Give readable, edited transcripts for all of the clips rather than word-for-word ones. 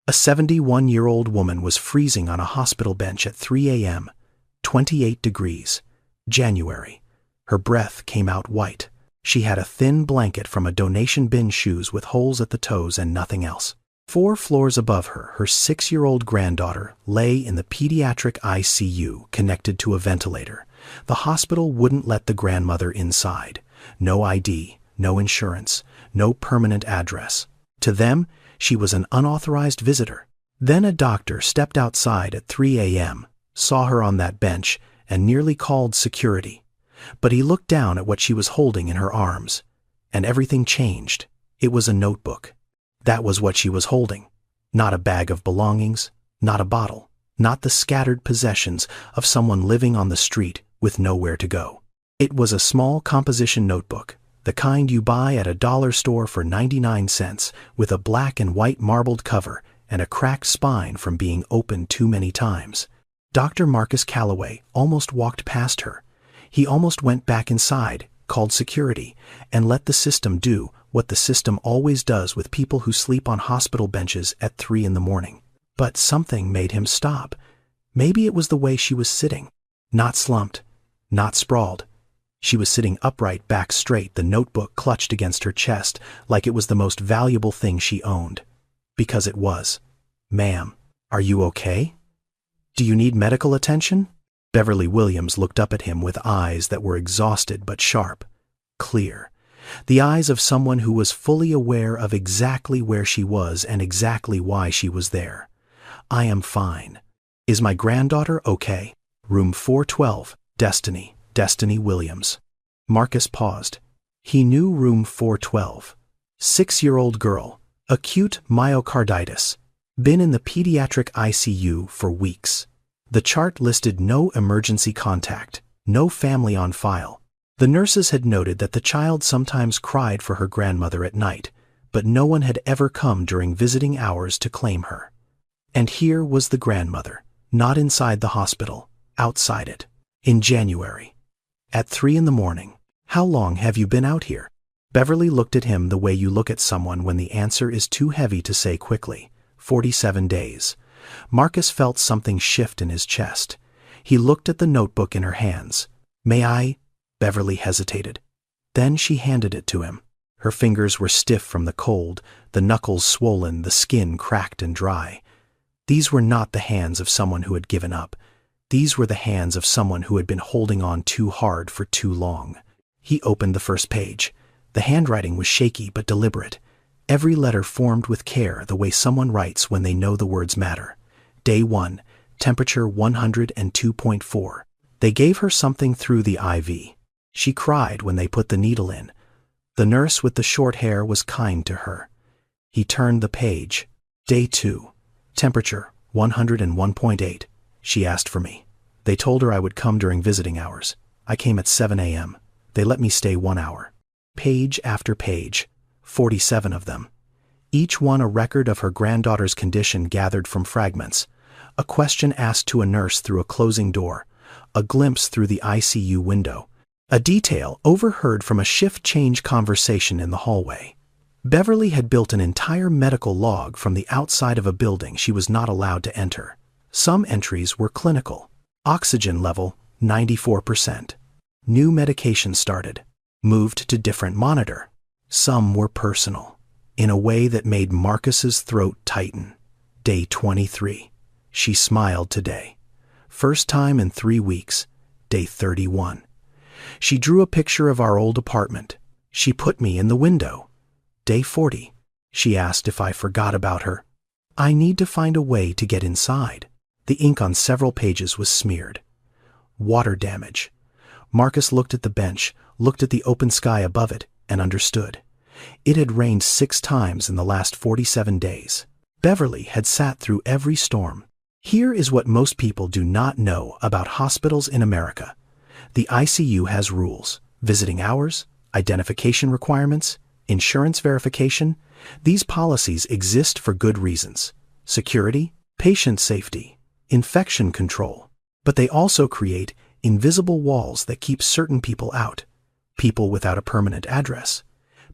A 71-year-old woman was freezing on a hospital bench at 3 a.m., 28 degrees, January. Her breath came out white. She had a thin blanket from a donation bin, shoes with holes at the toes, and nothing else. 4 floors above her, her 6-year-old granddaughter lay in the pediatric ICU connected to a ventilator. The hospital wouldn't let the grandmother inside. No ID, no insurance, no permanent address. To them, she was an unauthorized visitor. Then a doctor stepped outside at 3 a.m., saw her on that bench, and nearly called security. But he looked down at what she was holding in her arms, and everything changed. It was a notebook. That was what she was holding. Not a bag of belongings, not a bottle, not the scattered possessions of someone living on the street with nowhere to go. It was a small composition notebook, the kind you buy at a dollar store for 99 cents, with a black and white marbled cover and a cracked spine from being opened too many times. Dr. Marcus Calloway almost walked past her. He almost went back inside, called security, and let the system do what the system always does with people who sleep on hospital benches at 3 in the morning. But something made him stop. Maybe it was the way she was sitting. Not slumped, not sprawled. She was sitting upright, back straight, the notebook clutched against her chest like it was the most valuable thing she owned. Because it was. "Ma'am, are you okay? Do you need medical attention?" Beverly Williams looked up at him with eyes that were exhausted but sharp, clear. The eyes of someone who was fully aware of exactly where she was and exactly why she was there. "I am fine. Is my granddaughter okay? Room 412, Destiny Williams." Marcus paused. He knew room 412. 6-year-old girl, acute myocarditis, been in the pediatric ICU for weeks. The chart listed no emergency contact, no family on file. The nurses had noted that the child sometimes cried for her grandmother at night, but no one had ever come during visiting hours to claim her. And here was the grandmother, not inside the hospital, outside it, in January. At 3 in the morning. "How long have you been out here?" Beverly looked at him the way you look at someone when the answer is too heavy to say quickly. 47 days. Marcus felt something shift in his chest. He looked at the notebook in her hands. "May I?" Beverly hesitated. Then she handed it to him. Her fingers were stiff from the cold, the knuckles swollen, the skin cracked and dry. These were not the hands of someone who had given up. These were the hands of someone who had been holding on too hard for too long. He opened the first page. The handwriting was shaky but deliberate. Every letter formed with care, the way someone writes when they know the words matter. Day 1, temperature 102.4. They gave her something through the IV. She cried when they put the needle in. The nurse with the short hair was kind to her. He turned the page. Day 2, temperature 101.8. She asked for me. They told her I would come during visiting hours. I came at 7 a.m. They let me stay 1 hour. Page after page, 47 of them. Each one a record of her granddaughter's condition gathered from fragments. A question asked to a nurse through a closing door. A glimpse through the ICU window. A detail overheard from a shift change conversation in the hallway. Beverly had built an entire medical log from the outside of a building she was not allowed to enter. Some entries were clinical. Oxygen level, 94%. New medication started. Moved to different monitor. Some were personal, in a way that made Marcus's throat tighten. Day 23. She smiled today. First time in 3 weeks. Day 31. She drew a picture of our old apartment. She put me in the window. Day 40. She asked if I forgot about her. I need to find a way to get inside. The ink on several pages was smeared. Water damage. Marcus looked at the bench, looked at the open sky above it, and understood. It had rained 6 times in the last 47 days. Beverly had sat through every storm. Here is what most people do not know about hospitals in America. The ICU has rules: visiting hours, identification requirements, insurance verification. These policies exist for good reasons: security, patient safety, infection control. But they also create invisible walls that keep certain people out. People without a permanent address.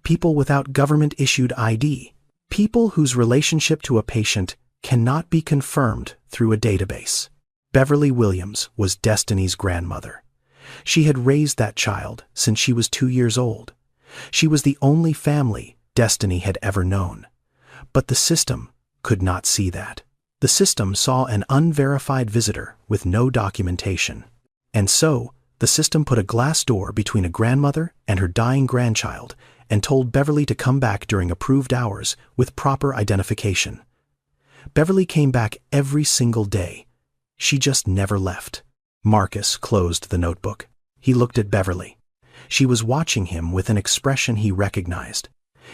People without government-issued ID. People whose relationship to a patient cannot be confirmed through a database. Beverly Williams was Destiny's grandmother. She had raised that child since she was 2 years old. She was the only family Destiny had ever known. But the system could not see that. The system saw an unverified visitor with no documentation. And so, the system put a glass door between a grandmother and her dying grandchild and told Beverly to come back during approved hours with proper identification. Beverly came back every single day. She just never left. Marcus closed the notebook. He looked at Beverly. She was watching him with an expression he recognized.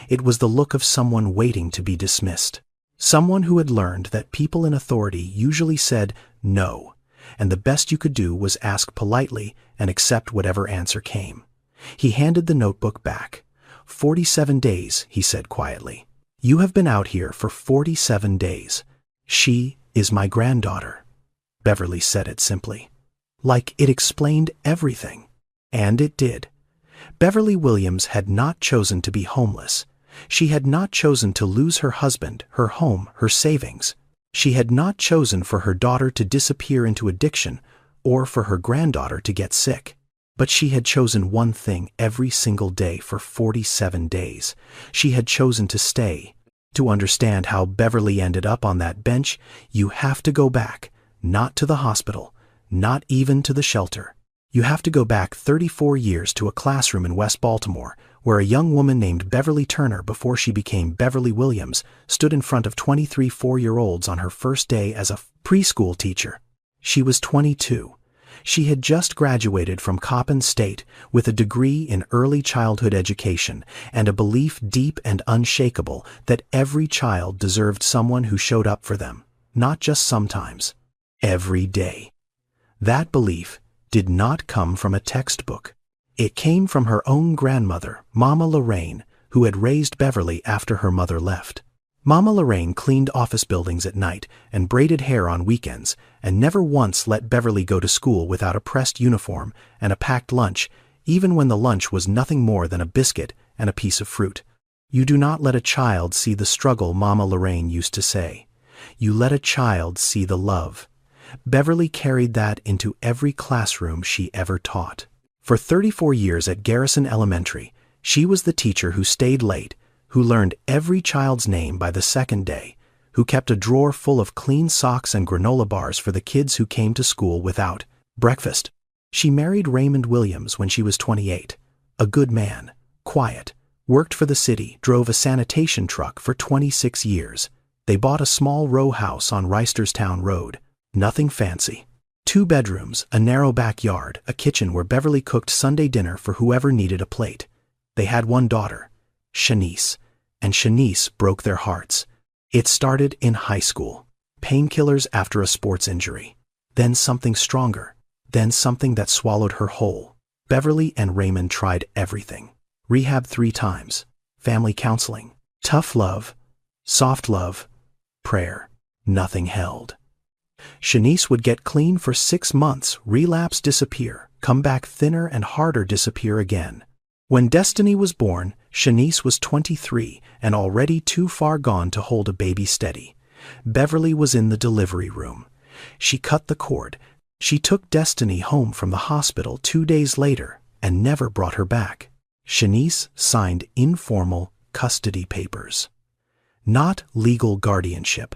It was the look of someone waiting to be dismissed. Someone who had learned that people in authority usually said no, and the best you could do was ask politely and accept whatever answer came. He handed the notebook back. 47 days, he said quietly. You have been out here for 47 days. She is my granddaughter. Beverly said it simply. Like it explained everything. And it did. Beverly Williams had not chosen to be homeless. She had not chosen to lose her husband, her home, her savings. She had not chosen for her daughter to disappear into addiction or for her granddaughter to get sick. But she had chosen one thing every single day for 47 days. She had chosen to stay. To understand how Beverly ended up on that bench, you have to go back, not to the hospital, not even to the shelter. You have to go back 34 years to a classroom in West Baltimore, where a young woman named Beverly Turner, before she became Beverly Williams, stood in front of 23 four-year-olds on her first day as a preschool teacher. She was 22. She had just graduated from Coppin State with a degree in early childhood education and a belief deep and unshakable that every child deserved someone who showed up for them, not just sometimes, every day. That belief did not come from a textbook. It came from her own grandmother, Mama Lorraine, who had raised Beverly after her mother left. Mama Lorraine cleaned office buildings at night and braided hair on weekends, and never once let Beverly go to school without a pressed uniform and a packed lunch, even when the lunch was nothing more than a biscuit and a piece of fruit. You do not let a child see the struggle, Mama Lorraine used to say. You let a child see the love. Beverly carried that into every classroom she ever taught. For 34 years at Garrison Elementary, she was the teacher who stayed late, who learned every child's name by the second day, who kept a drawer full of clean socks and granola bars for the kids who came to school without breakfast. She married Raymond Williams when she was 28. A good man, quiet, worked for the city, drove a sanitation truck for 26 years. They bought a small row house on Reisterstown Road. Nothing fancy. 2 bedrooms, a narrow backyard, a kitchen where Beverly cooked Sunday dinner for whoever needed a plate. They had one daughter, Shanice, and Shanice broke their hearts. It started in high school. Painkillers after a sports injury. Then something stronger. Then something that swallowed her whole. Beverly and Raymond tried everything. Rehab 3 times. Family counseling. Tough love. Soft love. Prayer. Nothing held. Shanice would get clean for 6 months, relapse, disappear, come back thinner and harder, disappear again. When Destiny was born, Shanice was 23 and already too far gone to hold a baby steady. Beverly was in the delivery room. She cut the cord. She took Destiny home from the hospital 2 days later and never brought her back. Shanice signed informal custody papers. Not legal guardianship.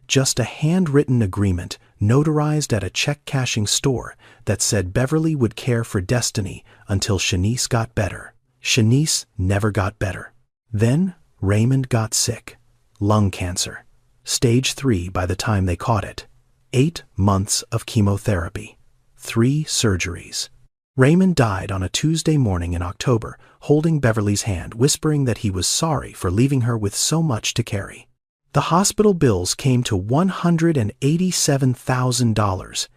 Just a handwritten agreement notarized at a check-cashing store that said Beverly would care for Destiny until Shanice got better. Shanice never got better. Then Raymond got sick. Lung cancer. Stage 3 by the time they caught it. 8 months of chemotherapy. 3 surgeries. Raymond died on a Tuesday morning in October, holding Beverly's hand, whispering that he was sorry for leaving her with so much to carry. The hospital bills came to $187,000.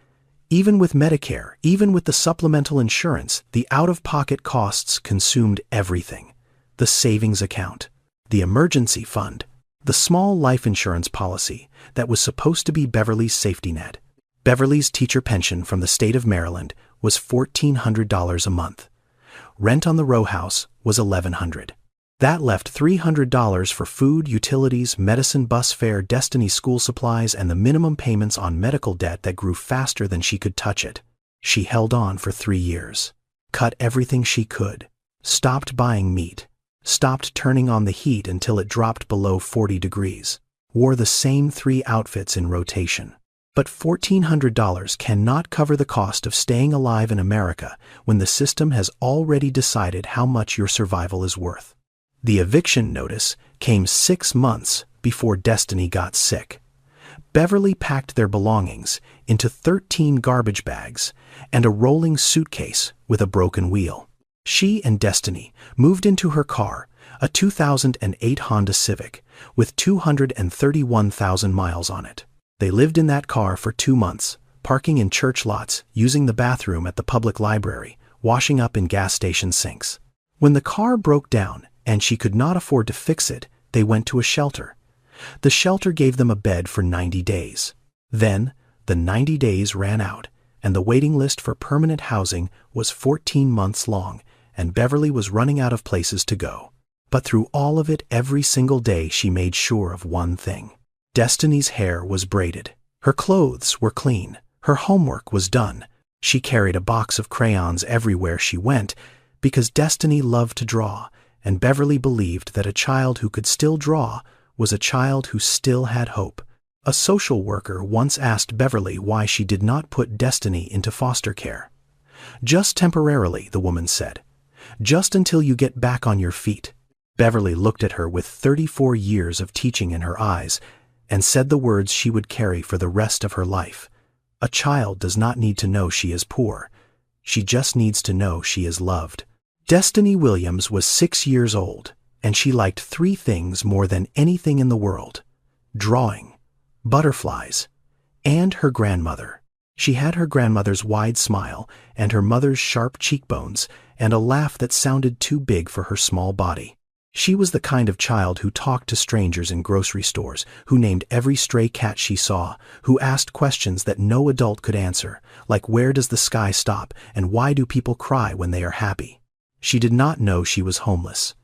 Even with Medicare, even with the supplemental insurance, the out-of-pocket costs consumed everything. The savings account, the emergency fund, the small life insurance policy that was supposed to be Beverly's safety net. Beverly's teacher pension from the state of Maryland was $1,400 a month. Rent on the row house was $1,100. That left $300 for food, utilities, medicine, bus fare, Destiny's school supplies, and the minimum payments on medical debt that grew faster than she could touch it. She held on for 3 years. Cut everything she could. Stopped buying meat. Stopped turning on the heat until it dropped below 40 degrees. Wore the same 3 outfits in rotation. But $1,400 cannot cover the cost of staying alive in America when the system has already decided how much your survival is worth. The eviction notice came 6 months before Destiny got sick. Beverly packed their belongings into 13 garbage bags and a rolling suitcase with a broken wheel. She and Destiny moved into her car, a 2008 Honda Civic, with 231,000 miles on it. They lived in that car for 2 months, parking in church lots, using the bathroom at the public library, washing up in gas station sinks. When the car broke down and she could not afford to fix it, they went to a shelter. The shelter gave them a bed for 90 days. Then, the 90 days ran out, and the waiting list for permanent housing was 14 months long, and Beverly was running out of places to go. But through all of it, every single day she made sure of one thing. Destiny's hair was braided. Her clothes were clean. Her homework was done. She carried a box of crayons everywhere she went because Destiny loved to draw, and Beverly believed that a child who could still draw was a child who still had hope. A social worker once asked Beverly why she did not put Destiny into foster care. "Just temporarily," the woman said. "Just until you get back on your feet." Beverly looked at her with 34 years of teaching in her eyes and said the words she would carry for the rest of her life. A child does not need to know she is poor. She just needs to know she is loved. Destiny Williams was 6 years old, and she liked 3 things more than anything in the world: drawing, butterflies, and her grandmother. She had her grandmother's wide smile and her mother's sharp cheekbones and a laugh that sounded too big for her small body. She was the kind of child who talked to strangers in grocery stores, who named every stray cat she saw, who asked questions that no adult could answer, like where does the sky stop and why do people cry when they are happy. She did not know she was homeless.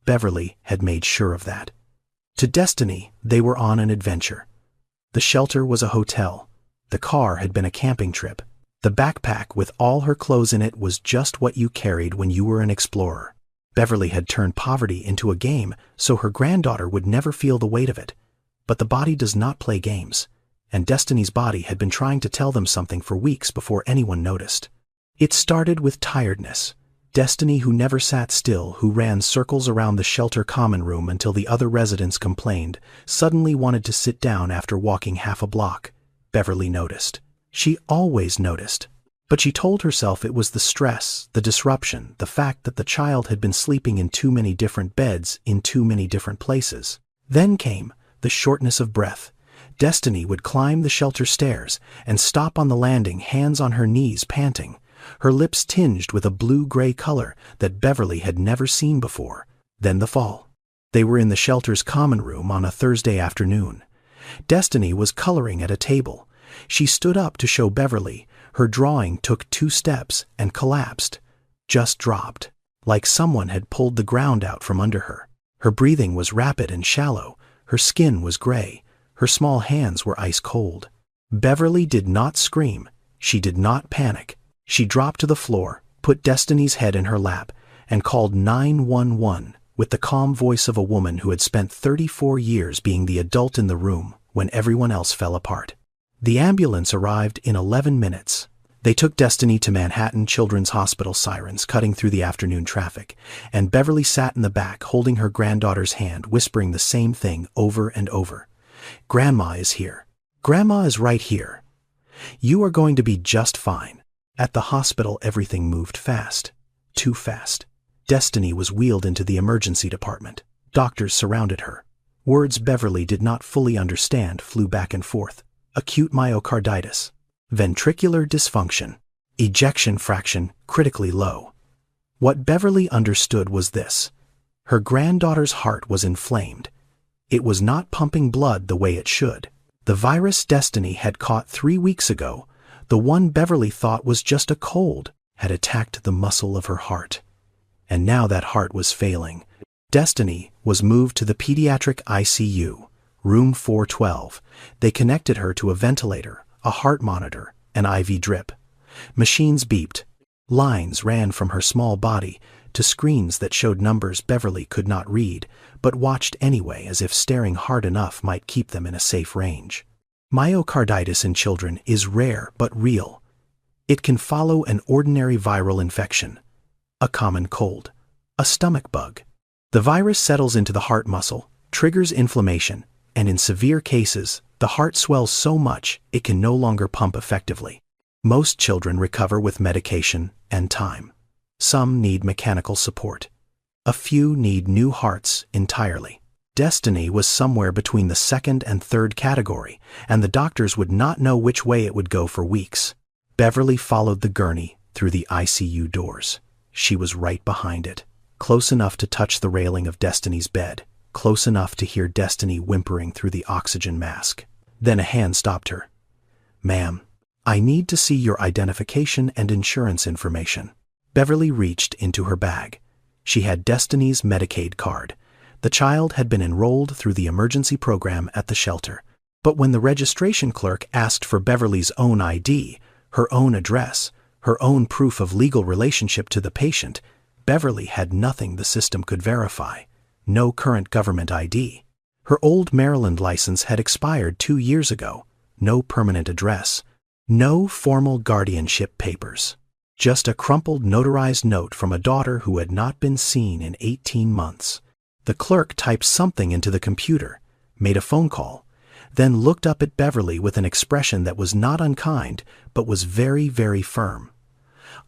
Beverly had made sure of that. To Destiny, they were on an adventure. The shelter was a hotel. The car had been a camping trip. The backpack with all her clothes in it was just what you carried when you were an explorer. Beverly had turned poverty into a game so her granddaughter would never feel the weight of it. But the body does not play games, and Destiny's body had been trying to tell them something for weeks before anyone noticed. It started with tiredness. Destiny, who never sat still, who ran circles around the shelter common room until the other residents complained, suddenly wanted to sit down after walking half a block. Beverly noticed. She always noticed. But she told herself it was the stress, the disruption, the fact that the child had been sleeping in too many different beds in too many different places. Then came the shortness of breath. Destiny would climb the shelter stairs and stop on the landing, hands on her knees, panting, her lips tinged with a blue-gray color that Beverly had never seen before. Then the fall. They were in the shelter's common room on a Thursday afternoon. Destiny was coloring at a table. She stood up to show Beverly. Her drawing took 2 steps and collapsed, just dropped, like someone had pulled the ground out from under her. Her breathing was rapid and shallow. Her skin was gray. Her small hands were ice cold. Beverly did not scream. She did not panic. She dropped to the floor, put Destiny's head in her lap, and called 911 with the calm voice of a woman who had spent 34 years being the adult in the room when everyone else fell apart. The ambulance arrived in 11 minutes. They took Destiny to Manhattan Children's Hospital, sirens cutting through the afternoon traffic, and Beverly sat in the back holding her granddaughter's hand, whispering the same thing over and over. "Grandma is here. Grandma is right here. You are going to be just fine." At the hospital, everything moved fast. Too fast. Destiny was wheeled into the emergency department. Doctors surrounded her. Words Beverly did not fully understand flew back and forth. Acute myocarditis, ventricular dysfunction, ejection fraction critically low. What Beverly understood was this: her granddaughter's heart was inflamed. It was not pumping blood the way it should. The virus Destiny had caught 3 weeks ago, the one Beverly thought was just a cold, had attacked the muscle of her heart. And now that heart was failing. Destiny was moved to the pediatric ICU, room 412. They connected her to a ventilator, a heart monitor, an IV drip. Machines beeped. Lines ran from her small body to screens that showed numbers Beverly could not read, but watched anyway as if staring hard enough might keep them in a safe range. Myocarditis in children is rare but real. It can follow an ordinary viral infection, a common cold, a stomach bug. The virus settles into the heart muscle, triggers inflammation, and in severe cases, the heart swells so much it can no longer pump effectively. Most children recover with medication and time. Some need mechanical support. A few need new hearts entirely. Destiny was somewhere between the second and third category, and the doctors would not know which way it would go for weeks. Beverly followed the gurney through the ICU doors. She was right behind it, close enough to touch the railing of Destiny's bed, close enough to hear Destiny whimpering through the oxygen mask. Then a hand stopped her. "Ma'am, I need to see your identification and insurance information." Beverly reached into her bag. She had Destiny's Medicaid card. The child had been enrolled through the emergency program at the shelter. But when the registration clerk asked for Beverly's own ID, her own address, her own proof of legal relationship to the patient, Beverly had nothing the system could verify. No current government ID. Her old Maryland license had expired 2 years ago. No permanent address. No formal guardianship papers. Just a crumpled notarized note from a daughter who had not been seen in 18 months. The clerk typed something into the computer, made a phone call, then looked up at Beverly with an expression that was not unkind, but was very, very firm.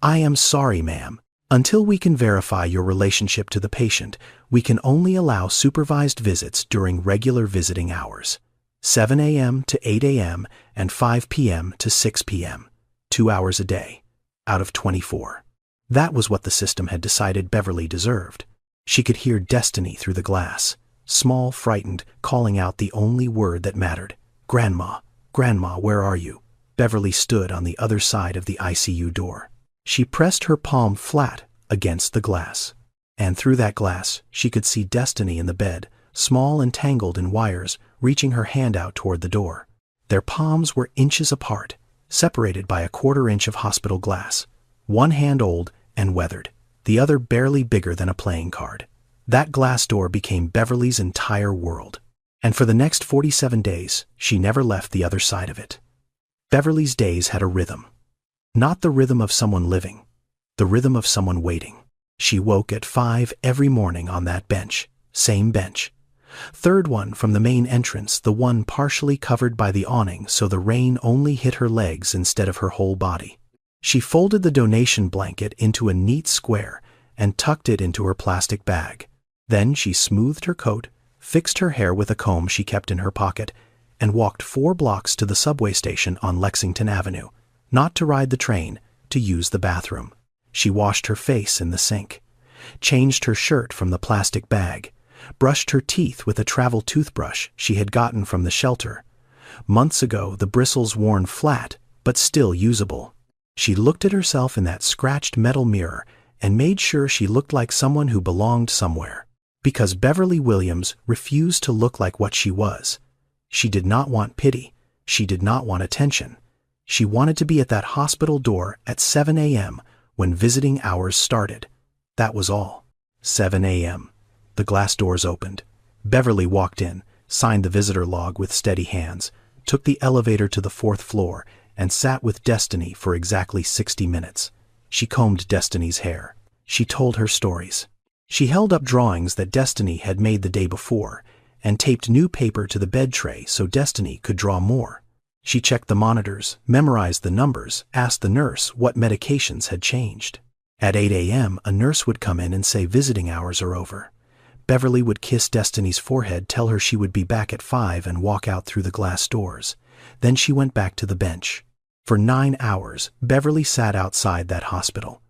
"I am sorry, ma'am. Until we can verify your relationship to the patient, we can only allow supervised visits during regular visiting hours. 7 a.m. to 8 a.m. and 5 p.m. to 6 p.m. 2 hours a day, out of 24. That was what the system had decided Beverly deserved. She could hear Destiny through the glass, small, frightened, calling out the only word that mattered. "Grandma, Grandma, where are you?" Beverly stood on the other side of the ICU door. She pressed her palm flat against the glass. And through that glass, she could see Destiny in the bed, small and tangled in wires, reaching her hand out toward the door. Their palms were inches apart, separated by a 1/4 inch of hospital glass. One hand old and weathered, the other barely bigger than a playing card. That glass door became Beverly's entire world. And for the next 47 days, she never left the other side of it. Beverly's days had a rhythm. Not the rhythm of someone living, the rhythm of someone waiting. She woke at 5 every morning on that bench, same bench. Third one from the main entrance, the one partially covered by the awning so the rain only hit her legs instead of her whole body. She folded the donation blanket into a neat square and tucked it into her plastic bag. Then she smoothed her coat, fixed her hair with a comb she kept in her pocket, and walked 4 blocks to the subway station on Lexington Avenue, not to ride the train, to use the bathroom. She washed her face in the sink, changed her shirt from the plastic bag, brushed her teeth with a travel toothbrush she had gotten from the shelter. Months ago, the bristles worn flat, but still usable. She looked at herself in that scratched metal mirror and made sure she looked like someone who belonged somewhere. Because Beverly Williams refused to look like what she was. She did not want pity. She did not want attention. She wanted to be at that hospital door at 7 a.m. when visiting hours started. That was all. 7 a.m. The glass doors opened. Beverly walked in, signed the visitor log with steady hands, took the elevator to the 4th floor, and sat with Destiny for exactly 60 minutes. She combed Destiny's hair. She told her stories. She held up drawings that Destiny had made the day before, and taped new paper to the bed tray so Destiny could draw more. She checked the monitors, memorized the numbers, asked the nurse what medications had changed. At 8 a.m., a nurse would come in and say visiting hours are over. Beverly would kiss Destiny's forehead, tell her she would be back at 5 and walk out through the glass doors. Then she went back to the bench. For 9 hours, Beverly sat outside that hospital.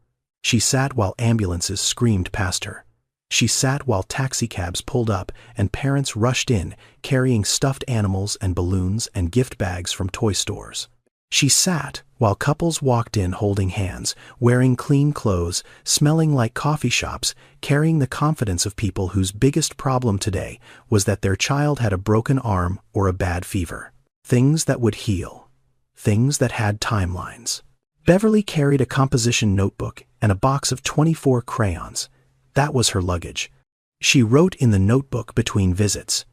She sat while ambulances screamed past her. She sat while taxicabs pulled up and parents rushed in, carrying stuffed animals and balloons and gift bags from toy stores. She sat while couples walked in holding hands, wearing clean clothes, smelling like coffee shops, carrying the confidence of people whose biggest problem today was that their child had a broken arm or a bad fever. Things that would heal. Things that had timelines. Beverly carried a composition notebook and a box of 24 crayons. That was her luggage. She wrote in the notebook between visits.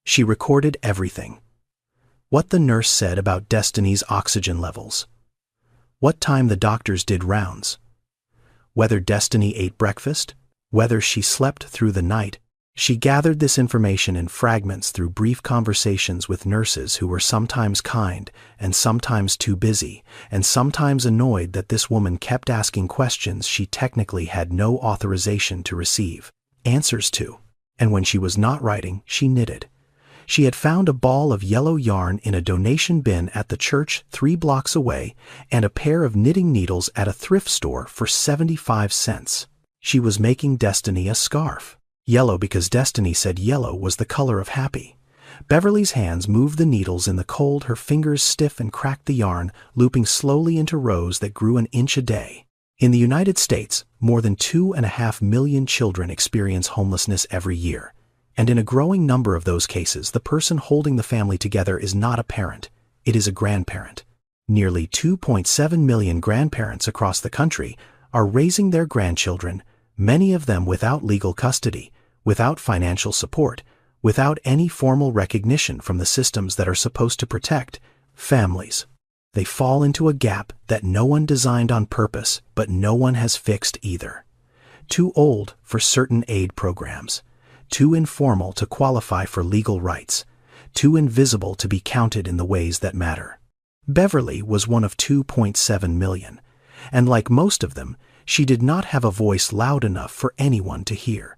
She recorded everything. What the nurse said about Destiny's oxygen levels. What time the doctors did rounds. Whether Destiny ate breakfast. Whether she slept through the night. She gathered this information in fragments through brief conversations with nurses who were sometimes kind and sometimes too busy and sometimes annoyed that this woman kept asking questions she technically had no authorization to receive answers to. And when she was not writing, she knitted. She had found a ball of yellow yarn in a donation bin at the church 3 blocks away and a pair of knitting needles at a thrift store for 75 cents. She was making Destiny a scarf. Yellow because Destiny said yellow was the color of happy. Beverly's hands moved the needles in the cold, her fingers stiff and cracked the yarn, looping slowly into rows that grew an inch a day. In the United States, more than 2.5 million children experience homelessness every year. And in a growing number of those cases, the person holding the family together is not a parent, it is a grandparent. Nearly 2.7 million grandparents across the country are raising their grandchildren, many of them without legal custody, without financial support, without any formal recognition from the systems that are supposed to protect families. They fall into a gap that no one designed on purpose, but no one has fixed either. Too old for certain aid programs. Too informal to qualify for legal rights, too invisible to be counted in the ways that matter. Beverly was one of 2.7 million, and like most of them, she did not have a voice loud enough for anyone to hear.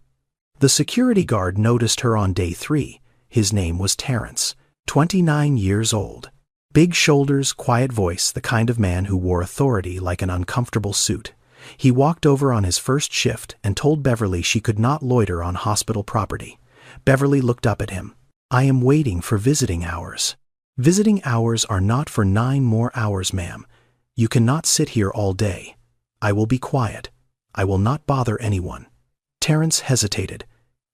The security guard noticed her on day 3. His name was Terrence, 29 years old. Big shoulders, quiet voice, the kind of man who wore authority like an uncomfortable suit. He walked over on his first shift and told Beverly she could not loiter on hospital property. Beverly looked up at him. "I am waiting for visiting hours." "Visiting hours are not for 9 more hours, ma'am. You cannot sit here all day. I will be quiet. I will not bother anyone." Terrence hesitated.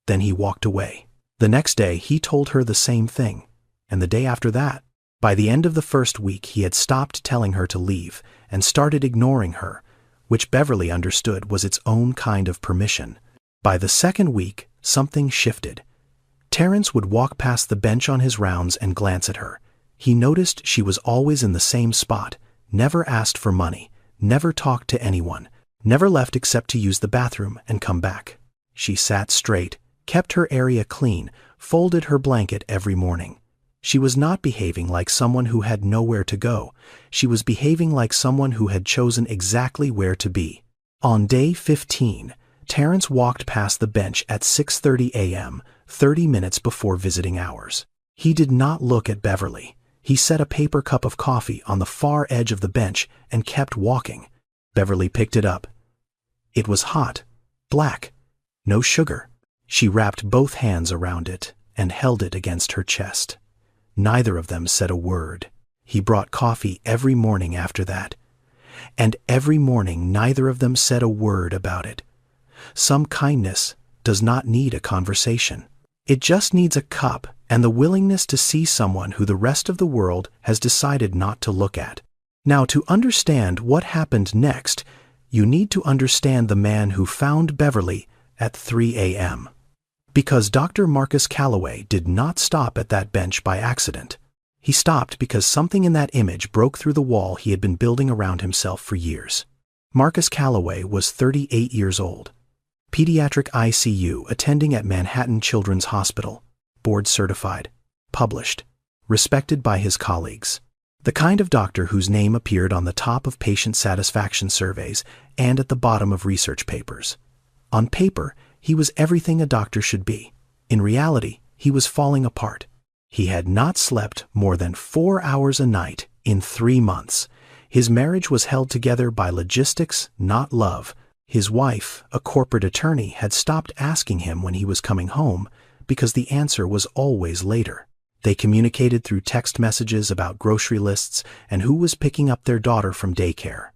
Then he walked away. The next day he told her the same thing, and the day after that. By the end of the first week he had stopped telling her to leave and started ignoring her, which Beverly understood was its own kind of permission. By the second week, something shifted. Terrence would walk past the bench on his rounds and glance at her. He noticed she was always in the same spot, never asked for money, never talked to anyone, never left except to use the bathroom and come back. She sat straight, kept her area clean, folded her blanket every morning. She was not behaving like someone who had nowhere to go. She was behaving like someone who had chosen exactly where to be. On day 15, Terrence walked past the bench at 6:30 a.m., 30 minutes before visiting hours. He did not look at Beverly. He set a paper cup of coffee on the far edge of the bench and kept walking. Beverly picked it up. It was hot, black, no sugar. She wrapped both hands around it and held it against her chest. Neither of them said a word. He brought coffee every morning after that. And every morning neither of them said a word about it. Some kindness does not need a conversation. It just needs a cup and the willingness to see someone who the rest of the world has decided not to look at. Now, to understand what happened next, you need to understand the man who found Beverly at 3 a.m. Because Dr. Marcus Calloway did not stop at that bench by accident. He stopped because something in that image broke through the wall he had been building around himself for years. Marcus Calloway was 38 years old. Pediatric ICU attending at Manhattan Children's Hospital, board certified, published, respected by his colleagues. The kind of doctor whose name appeared on the top of patient satisfaction surveys and at the bottom of research papers. On paper, he was everything a doctor should be. In reality, he was falling apart. He had not slept more than 4 hours a night in 3 months. His marriage was held together by logistics, not love. His wife, a corporate attorney, had stopped asking him when he was coming home because the answer was always later. They communicated through text messages about grocery lists and who was picking up their daughter from daycare.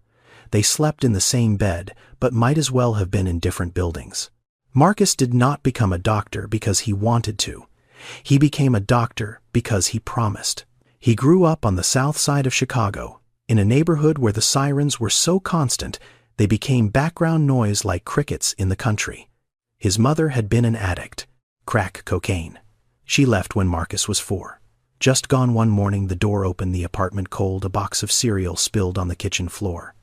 They slept in the same bed, but might as well have been in different buildings. Marcus did not become a doctor because he wanted to. He became a doctor because he promised. He grew up on the south side of Chicago, in a neighborhood where the sirens were so constant they became background noise like crickets in the country. His mother had been an addict, crack cocaine. She left when Marcus was 4. Just gone one morning, the door opened, the apartment cold, a box of cereal spilled on the kitchen floor.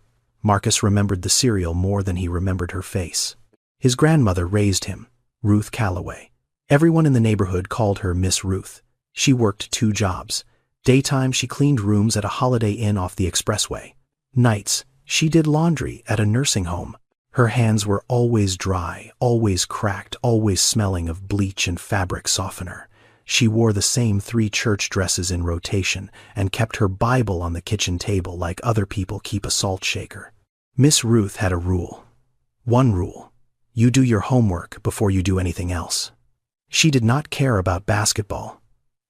Marcus remembered the cereal more than he remembered her face. His grandmother raised him, Ruth Calloway. Everyone in the neighborhood called her Miss Ruth. She worked 2 jobs. Daytime, she cleaned rooms at a Holiday Inn off the expressway. Nights, she did laundry at a nursing home. Her hands were always dry, always cracked, always smelling of bleach and fabric softener. She wore the same 3 church dresses in rotation and kept her Bible on the kitchen table like other people keep a salt shaker. Miss Ruth had a rule. One rule: you do your homework before you do anything else. She did not care about basketball,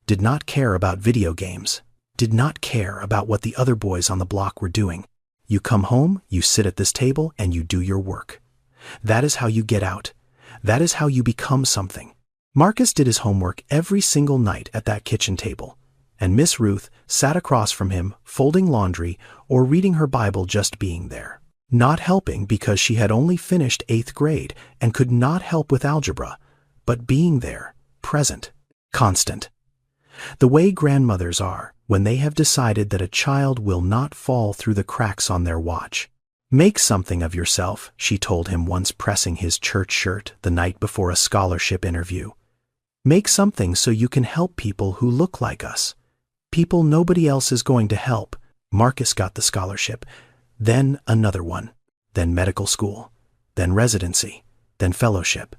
did not care about video games, did not care about what the other boys on the block were doing. You come home, you sit at this table, and you do your work. That is how you get out. That is how you become something. Marcus did his homework every single night at that kitchen table, and Miss Ruth sat across from him, folding laundry or reading her Bible, just being there. Not helping because she had only finished 8th grade and could not help with algebra, but being there, present, constant. The way grandmothers are when they have decided that a child will not fall through the cracks on their watch. Make something of yourself, she told him once, pressing his church shirt the night before a scholarship interview. Make something so you can help people who look like us. People nobody else is going to help. Marcus got the scholarship, then another one, then medical school, then residency, then fellowship,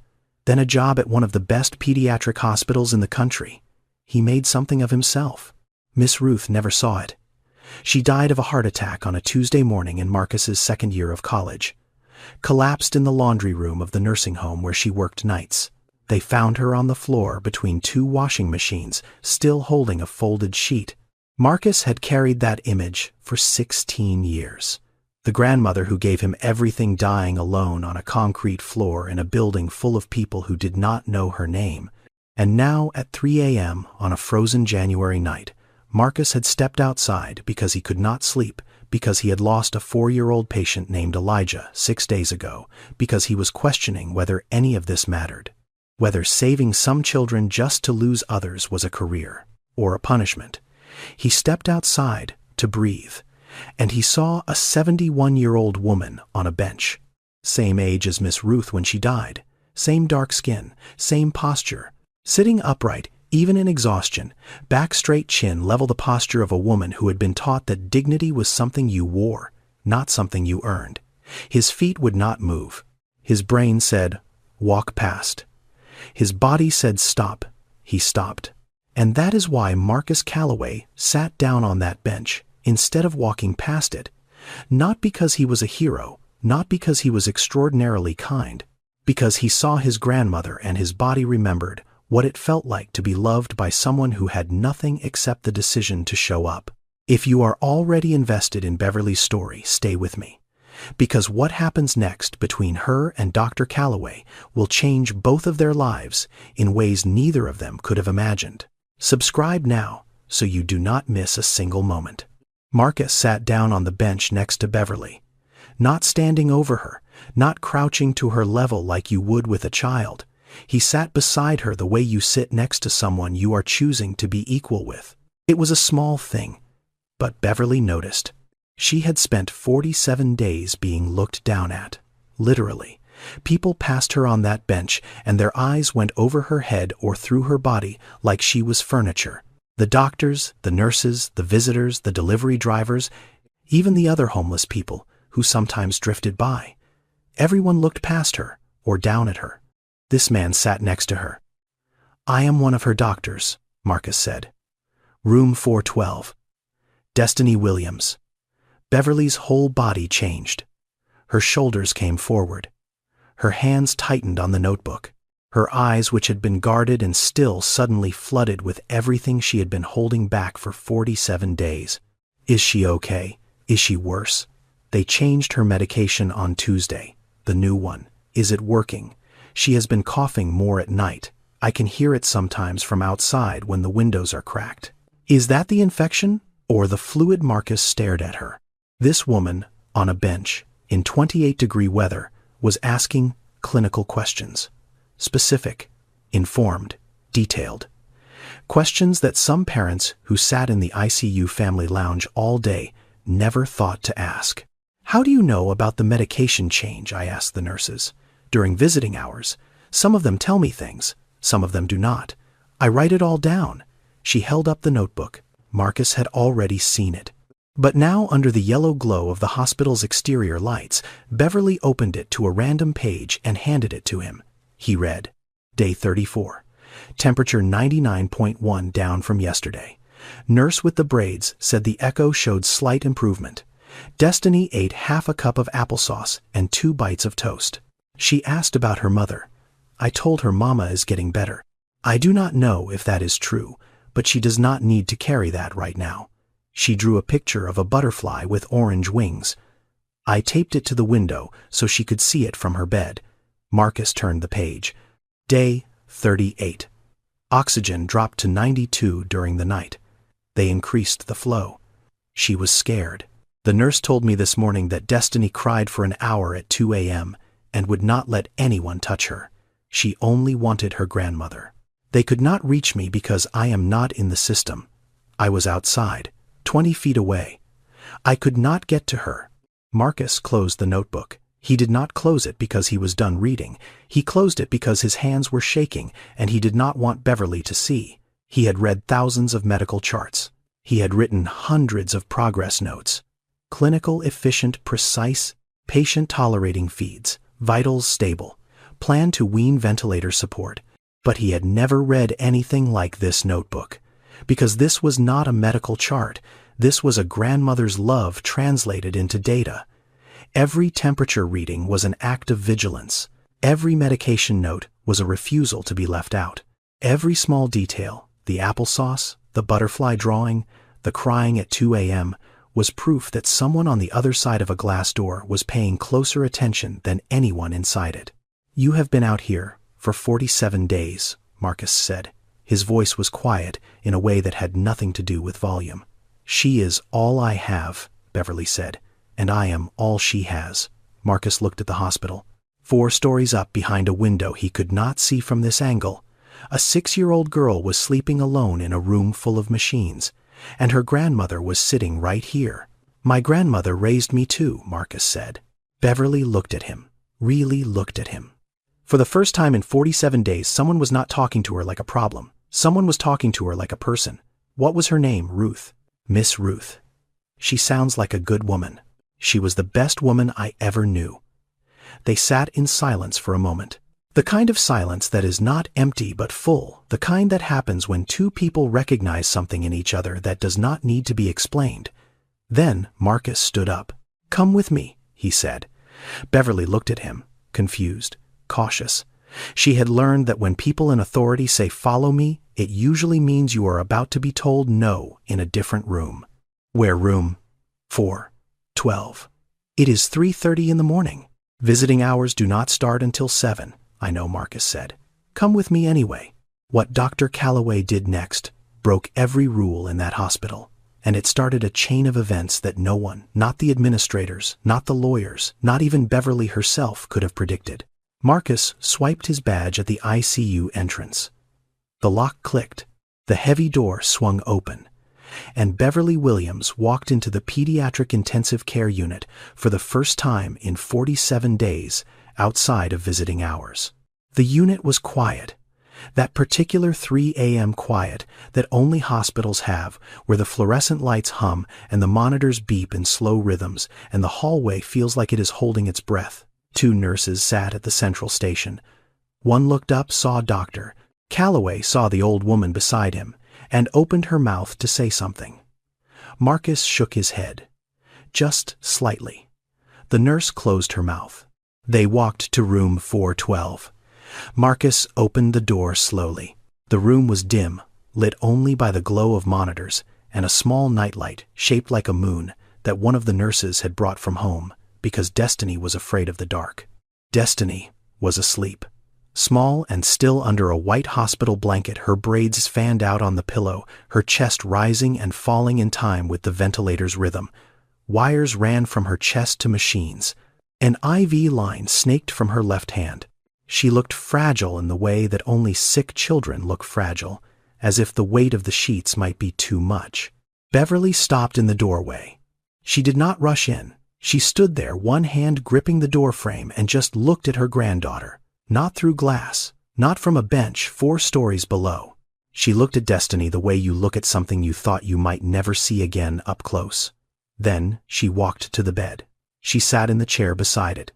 then a job at one of the best pediatric hospitals in the country. He made something of himself. Miss Ruth never saw it. She died of a heart attack on a Tuesday morning in Marcus's 2nd year of college. Collapsed in the laundry room of the nursing home where she worked nights. They found her on the floor between 2 washing machines, still holding a folded sheet. Marcus had carried that image for 16 years. The grandmother who gave him everything dying alone on a concrete floor in a building full of people who did not know her name. And now at 3 a.m. on a frozen January night, Marcus had stepped outside because he could not sleep, because he had lost a 4-year-old patient named Elijah 6 days ago, because he was questioning whether any of this mattered. Whether saving some children just to lose others was a career or a punishment. He stepped outside to breathe, and he saw a 71-year-old woman on a bench. Same age as Miss Ruth when she died, same dark skin, same posture, sitting upright, even in exhaustion, back straight, chin level, the posture of a woman who had been taught that dignity was something you wore, not something you earned. His feet would not move. His brain said, walk past. His body said stop. He stopped. And that is why Marcus Calloway sat down on that bench instead of walking past it. Not because he was a hero, not because he was extraordinarily kind, because he saw his grandmother and his body remembered what it felt like to be loved by someone who had nothing except the decision to show up. If you are already invested in Beverly's story, stay with me. Because what happens next between her and Dr. Calloway will change both of their lives in ways neither of them could have imagined. Subscribe now so you do not miss a single moment. Marcus sat down on the bench next to Beverly, not standing over her, not crouching to her level like you would with a child. He sat beside her the way you sit next to someone you are choosing to be equal with. It was a small thing, but Beverly noticed. She had spent 47 days being looked down at, literally. People passed her on that bench, and their eyes went over her head or through her body like she was furniture. The doctors, the nurses, the visitors, the delivery drivers, even the other homeless people who sometimes drifted by. Everyone looked past her or down at her. This man sat next to her. I am one of her doctors, Marcus said. Room 412. Destiny Williams. Beverly's whole body changed. Her shoulders came forward. Her hands tightened on the notebook. Her eyes, which had been guarded and still, suddenly flooded with everything she had been holding back for 47 days. Is she okay? Is she worse? They changed her medication on Tuesday. The new one. Is it working? She has been coughing more at night. I can hear it sometimes from outside when the windows are cracked. Is that the infection? Or the fluid? Marcus stared at her. This woman, on a bench, in 28-degree weather, was asking clinical questions. Specific, informed, detailed. Questions that some parents who sat in the ICU family lounge all day never thought to ask. How do you know about the medication change? I asked the nurses. During visiting hours, some of them tell me things, some of them do not. I write it all down. She held up the notebook. Marcus had already seen it. But now, under the yellow glow of the hospital's exterior lights, Beverly opened it to a random page and handed it to him. He read, Day 34. Temperature 99.1, down from yesterday. Nurse with the braids said the echo showed slight improvement. Destiny ate half a cup of applesauce and 2 bites of toast. She asked about her mother. I told her Mama is getting better. I do not know if that is true, but she does not need to carry that right now. She drew a picture of a butterfly with orange wings. I taped it to the window so she could see it from her bed. Marcus turned the page. Day 38. Oxygen dropped to 92 during the night. They increased the flow. She was scared. The nurse told me this morning that Destiny cried for an hour at 2 a.m. and would not let anyone touch her. She only wanted her grandmother. They could not reach me because I am not in the system. I was outside, 20 feet away. I could not get to her. Marcus closed the notebook. He did not close it because he was done reading. He closed it because his hands were shaking and he did not want Beverly to see. He had read thousands of medical charts. He had written hundreds of progress notes. Clinical, efficient, precise, patient-tolerating feeds, vitals stable, plan to wean ventilator support. But he had never read anything like this notebook. Because this was not a medical chart. This was a grandmother's love translated into data. Every temperature reading was an act of vigilance. Every medication note was a refusal to be left out. Every small detail, the applesauce, the butterfly drawing, the crying at 2 a.m., was proof that someone on the other side of a glass door was paying closer attention than anyone inside it. You have been out here for 47 days, Marcus said. His voice was quiet in a way that had nothing to do with volume. She is all I have, Beverly said, and I am all she has. Marcus looked at the hospital. 4 stories up behind a window he could not see from this angle, a 6-year-old girl was sleeping alone in a room full of machines, and her grandmother was sitting right here. My grandmother raised me too, Marcus said. Beverly looked at him, really looked at him. For the first time in 47 days, someone was not talking to her like a problem. Someone was talking to her like a person. What was her name? Ruth. Miss Ruth. She sounds like a good woman. She was the best woman I ever knew. They sat in silence for a moment. The kind of silence that is not empty but full, the kind that happens when 2 people recognize something in each other that does not need to be explained. Then Marcus stood up. Come with me, he said. Beverly looked at him, confused, cautious. She had learned that when people in authority say follow me, it usually means you are about to be told no in a different room. Where room? 412. It is 3:30 in the morning. Visiting hours do not start until 7, I know, Marcus said. Come with me anyway. What Dr. Calloway did next broke every rule in that hospital, and it started a chain of events that no one, not the administrators, not the lawyers, not even Beverly herself, could have predicted. Marcus swiped his badge at the ICU entrance. The lock clicked, the heavy door swung open, and Beverly Williams walked into the pediatric intensive care unit for the first time in 47 days outside of visiting hours. The unit was quiet, that particular 3 a.m. quiet that only hospitals have, where the fluorescent lights hum and the monitors beep in slow rhythms and the hallway feels like it is holding its breath. 2 nurses sat at the central station. One looked up, saw a doctor. Calloway saw the old woman beside him and opened her mouth to say something. Marcus shook his head. Just slightly. The nurse closed her mouth. They walked to room 412. Marcus opened the door slowly. The room was dim, lit only by the glow of monitors and a small nightlight shaped like a moon that one of the nurses had brought from home because Destiny was afraid of the dark. Destiny was asleep. Small and still under a white hospital blanket, her braids fanned out on the pillow, her chest rising and falling in time with the ventilator's rhythm. Wires ran from her chest to machines. An IV line snaked from her left hand. She looked fragile in the way that only sick children look fragile, as if the weight of the sheets might be too much. Beverly stopped in the doorway. She did not rush in. She stood there, one hand gripping the doorframe, and just looked at her granddaughter. Not through glass, not from a bench 4 stories below. She looked at Destiny the way you look at something you thought you might never see again up close. Then she walked to the bed. She sat in the chair beside it,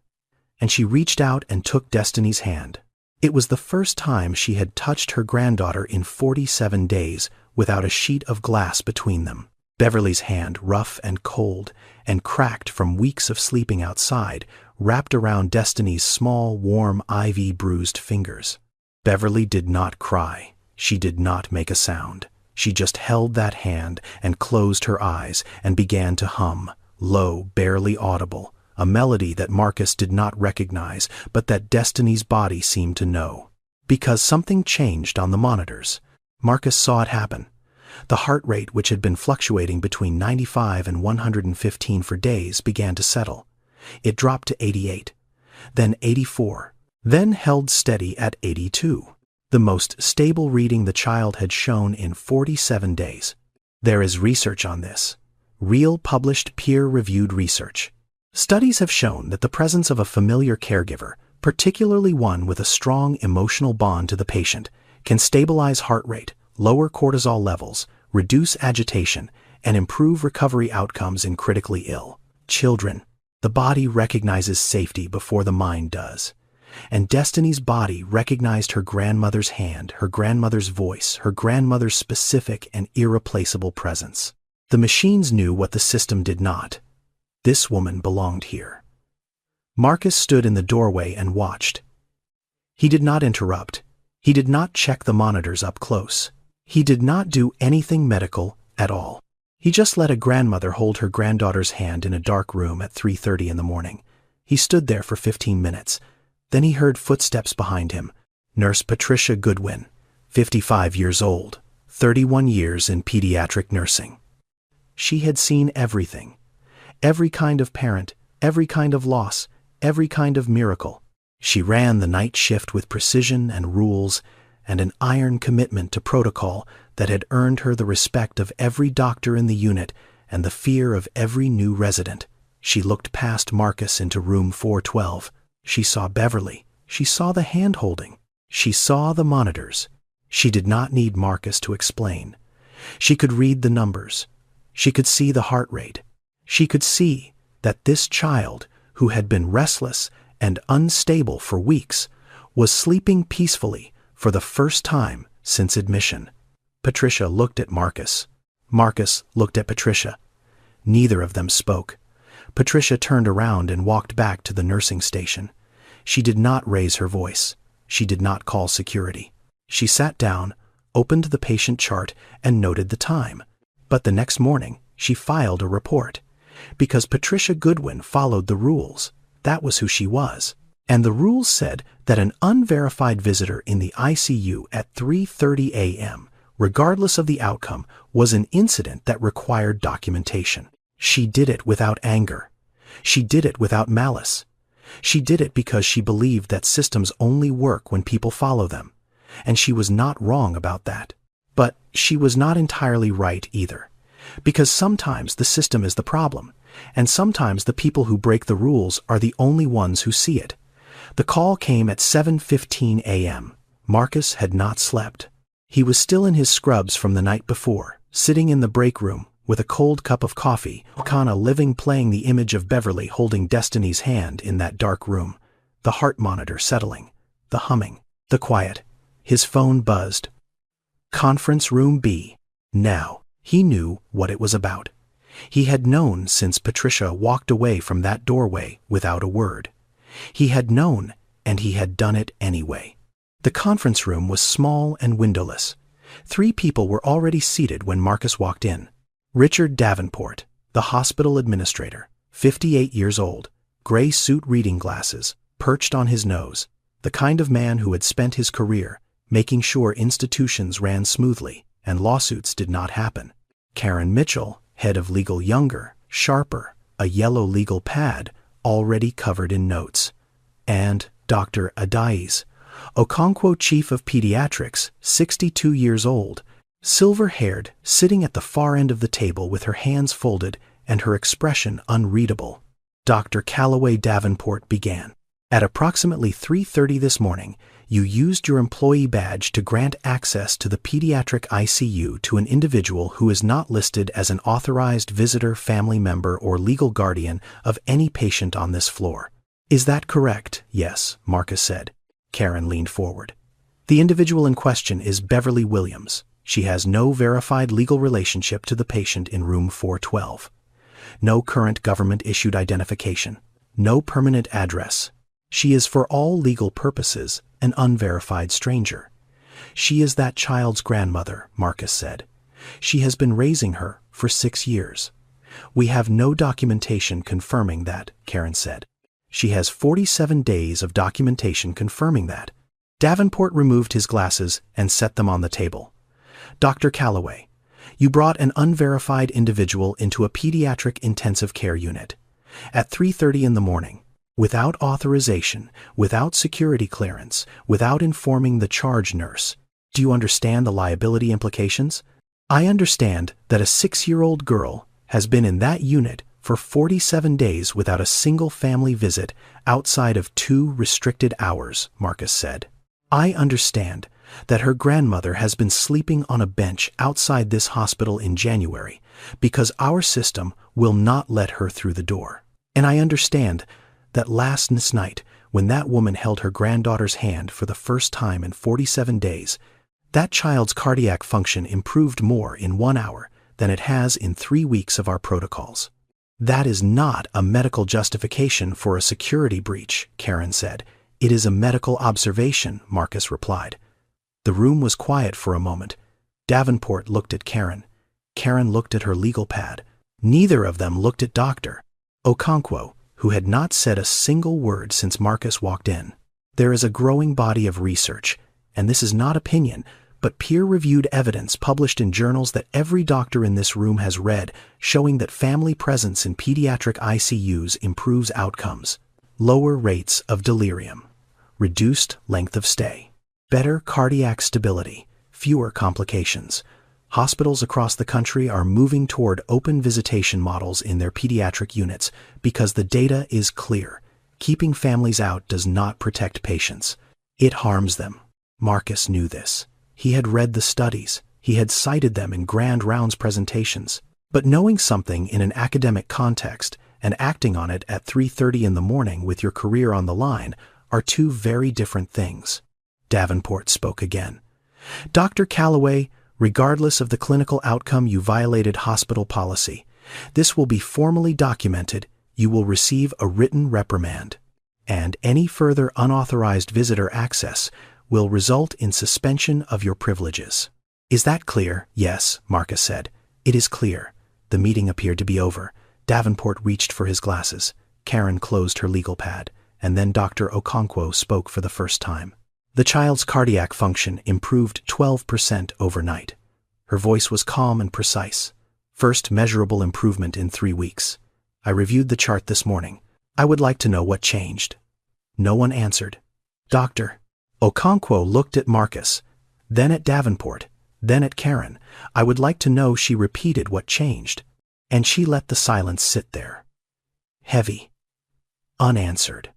and she reached out and took Destiny's hand. It was the first time she had touched her granddaughter in 47 days without a sheet of glass between them. Beverly's hand, rough and cold and cracked from weeks of sleeping outside, wrapped around Destiny's small, warm, IV-bruised fingers. Beverly did not cry. She did not make a sound. She just held that hand and closed her eyes and began to hum, low, barely audible, a melody that Marcus did not recognize, but that Destiny's body seemed to know. Because something changed on the monitors. Marcus saw it happen. The heart rate, which had been fluctuating between 95 and 115 for days, began to settle. It dropped to 88, then 84, then held steady at 82. The most stable reading the child had shown in 47 days. There is research on this. Real published peer-reviewed research. Studies have shown that the presence of a familiar caregiver, particularly one with a strong emotional bond to the patient, can stabilize heart rate, lower cortisol levels, reduce agitation, and improve recovery outcomes in critically ill children. The body recognizes safety before the mind does. And Destiny's body recognized her grandmother's hand, her grandmother's voice, her grandmother's specific and irreplaceable presence. The machines knew what the system did not. This woman belonged here. Marcus stood in the doorway and watched. He did not interrupt. He did not check the monitors up close. He did not do anything medical at all. He just let a grandmother hold her granddaughter's hand in a dark room at 3:30 in the morning. He stood there for 15 minutes. Then he heard footsteps behind him. Nurse Patricia Goodwin, 55 years old, 31 years in pediatric nursing. She had seen everything. Every kind of parent, every kind of loss, every kind of miracle. She ran the night shift with precision and rules and an iron commitment to protocol that had earned her the respect of every doctor in the unit and the fear of every new resident. She looked past Marcus into room 412. She saw Beverly. She saw the hand-holding. She saw the monitors. She did not need Marcus to explain. She could read the numbers. She could see the heart rate. She could see that this child, who had been restless and unstable for weeks, was sleeping peacefully for the first time since admission. Patricia looked at Marcus. Marcus looked at Patricia. Neither of them spoke. Patricia turned around and walked back to the nursing station. She did not raise her voice. She did not call security. She sat down, opened the patient chart, and noted the time. But the next morning, she filed a report. Because Patricia Goodwin followed the rules. That was who she was. And the rules said that an unverified visitor in the ICU at 3:30 a.m., regardless of the outcome, was an incident that required documentation. She did it without anger. She did it without malice. She did it because she believed that systems only work when people follow them. And she was not wrong about that. But she was not entirely right either. Because sometimes the system is the problem, and sometimes the people who break the rules are the only ones who see it. The call came at 7:15 a.m. Marcus had not slept. He was still in his scrubs from the night before, sitting in the break room with a cold cup of coffee, Kana living playing the image of Beverly holding Destiny's hand in that dark room, the heart monitor settling, the humming, the quiet. His phone buzzed. Conference room B. Now, he knew what it was about. He had known since Patricia walked away from that doorway without a word. He had known, and he had done it anyway. The conference room was small and windowless. 3 people were already seated when Marcus walked in. Richard Davenport, the hospital administrator, 58 years old, gray suit, reading glasses, perched on his nose, the kind of man who had spent his career making sure institutions ran smoothly and lawsuits did not happen. Karen Mitchell, head of legal, younger, sharper, a yellow legal pad already covered in notes. And Dr. Adais Okonkwo, chief of pediatrics, 62 years old, silver-haired, sitting at the far end of the table with her hands folded and her expression unreadable. Dr. Calloway Davenport began. At approximately 3:30 this morning, you used your employee badge to grant access to the pediatric ICU to an individual who is not listed as an authorized visitor, family member, or legal guardian of any patient on this floor. Is that correct? Yes, Marcus said. Karen leaned forward. The individual in question is Beverly Williams. She has no verified legal relationship to the patient in room 412. No current government-issued identification. No permanent address. She is, for all legal purposes, an unverified stranger. She is that child's grandmother, Marcus said. She has been raising her for 6 years. We have no documentation confirming that, Karen said. She has 47 days of documentation confirming that. Davenport removed his glasses and set them on the table. Dr. Calloway, you brought an unverified individual into a pediatric intensive care unit at 3:30 in the morning, without authorization, without security clearance, without informing the charge nurse. Do you understand the liability implications? I understand that a 6-year-old girl has been in that unit for 47 days without a single family visit outside of 2 restricted hours, Marcus said. I understand that her grandmother has been sleeping on a bench outside this hospital in January because our system will not let her through the door. And I understand that last night, when that woman held her granddaughter's hand for the first time in 47 days, that child's cardiac function improved more in 1 hour than it has in 3 weeks of our protocols. That is not a medical justification for a security breach, Karen said. It is a medical observation, Marcus replied. The room was quiet for a moment. Davenport looked at Karen. Karen looked at her legal pad. Neither of them looked at Dr. Okonkwo, who had not said a single word since Marcus walked in. There is a growing body of research, and this is not opinion, but peer-reviewed evidence published in journals that every doctor in this room has read, showing that family presence in pediatric ICUs improves outcomes. Lower rates of delirium, reduced length of stay, better cardiac stability, fewer complications. Hospitals across the country are moving toward open visitation models in their pediatric units because the data is clear. Keeping families out does not protect patients. It harms them. Marcus knew this. He had read the studies. He had cited them in grand rounds presentations. But knowing something in an academic context and acting on it at 3:30 in the morning with your career on the line are 2 very different things. Davenport spoke again. Dr. Calloway, regardless of the clinical outcome, you violated hospital policy. This will be formally documented. You will receive a written reprimand. And any further unauthorized visitor access will result in suspension of your privileges. Is that clear? Yes, Marcus said. It is clear. The meeting appeared to be over. Davenport reached for his glasses. Karen closed her legal pad, and then Dr. Okonkwo spoke for the first time. The child's cardiac function improved 12% overnight. Her voice was calm and precise. First measurable improvement in 3 weeks. I reviewed the chart this morning. I would like to know what changed. No one answered. Dr. Okonkwo looked at Marcus, then at Davenport, then at Karen. I would like to know. She repeated what changed, and she let the silence sit there. Heavy. Unanswered.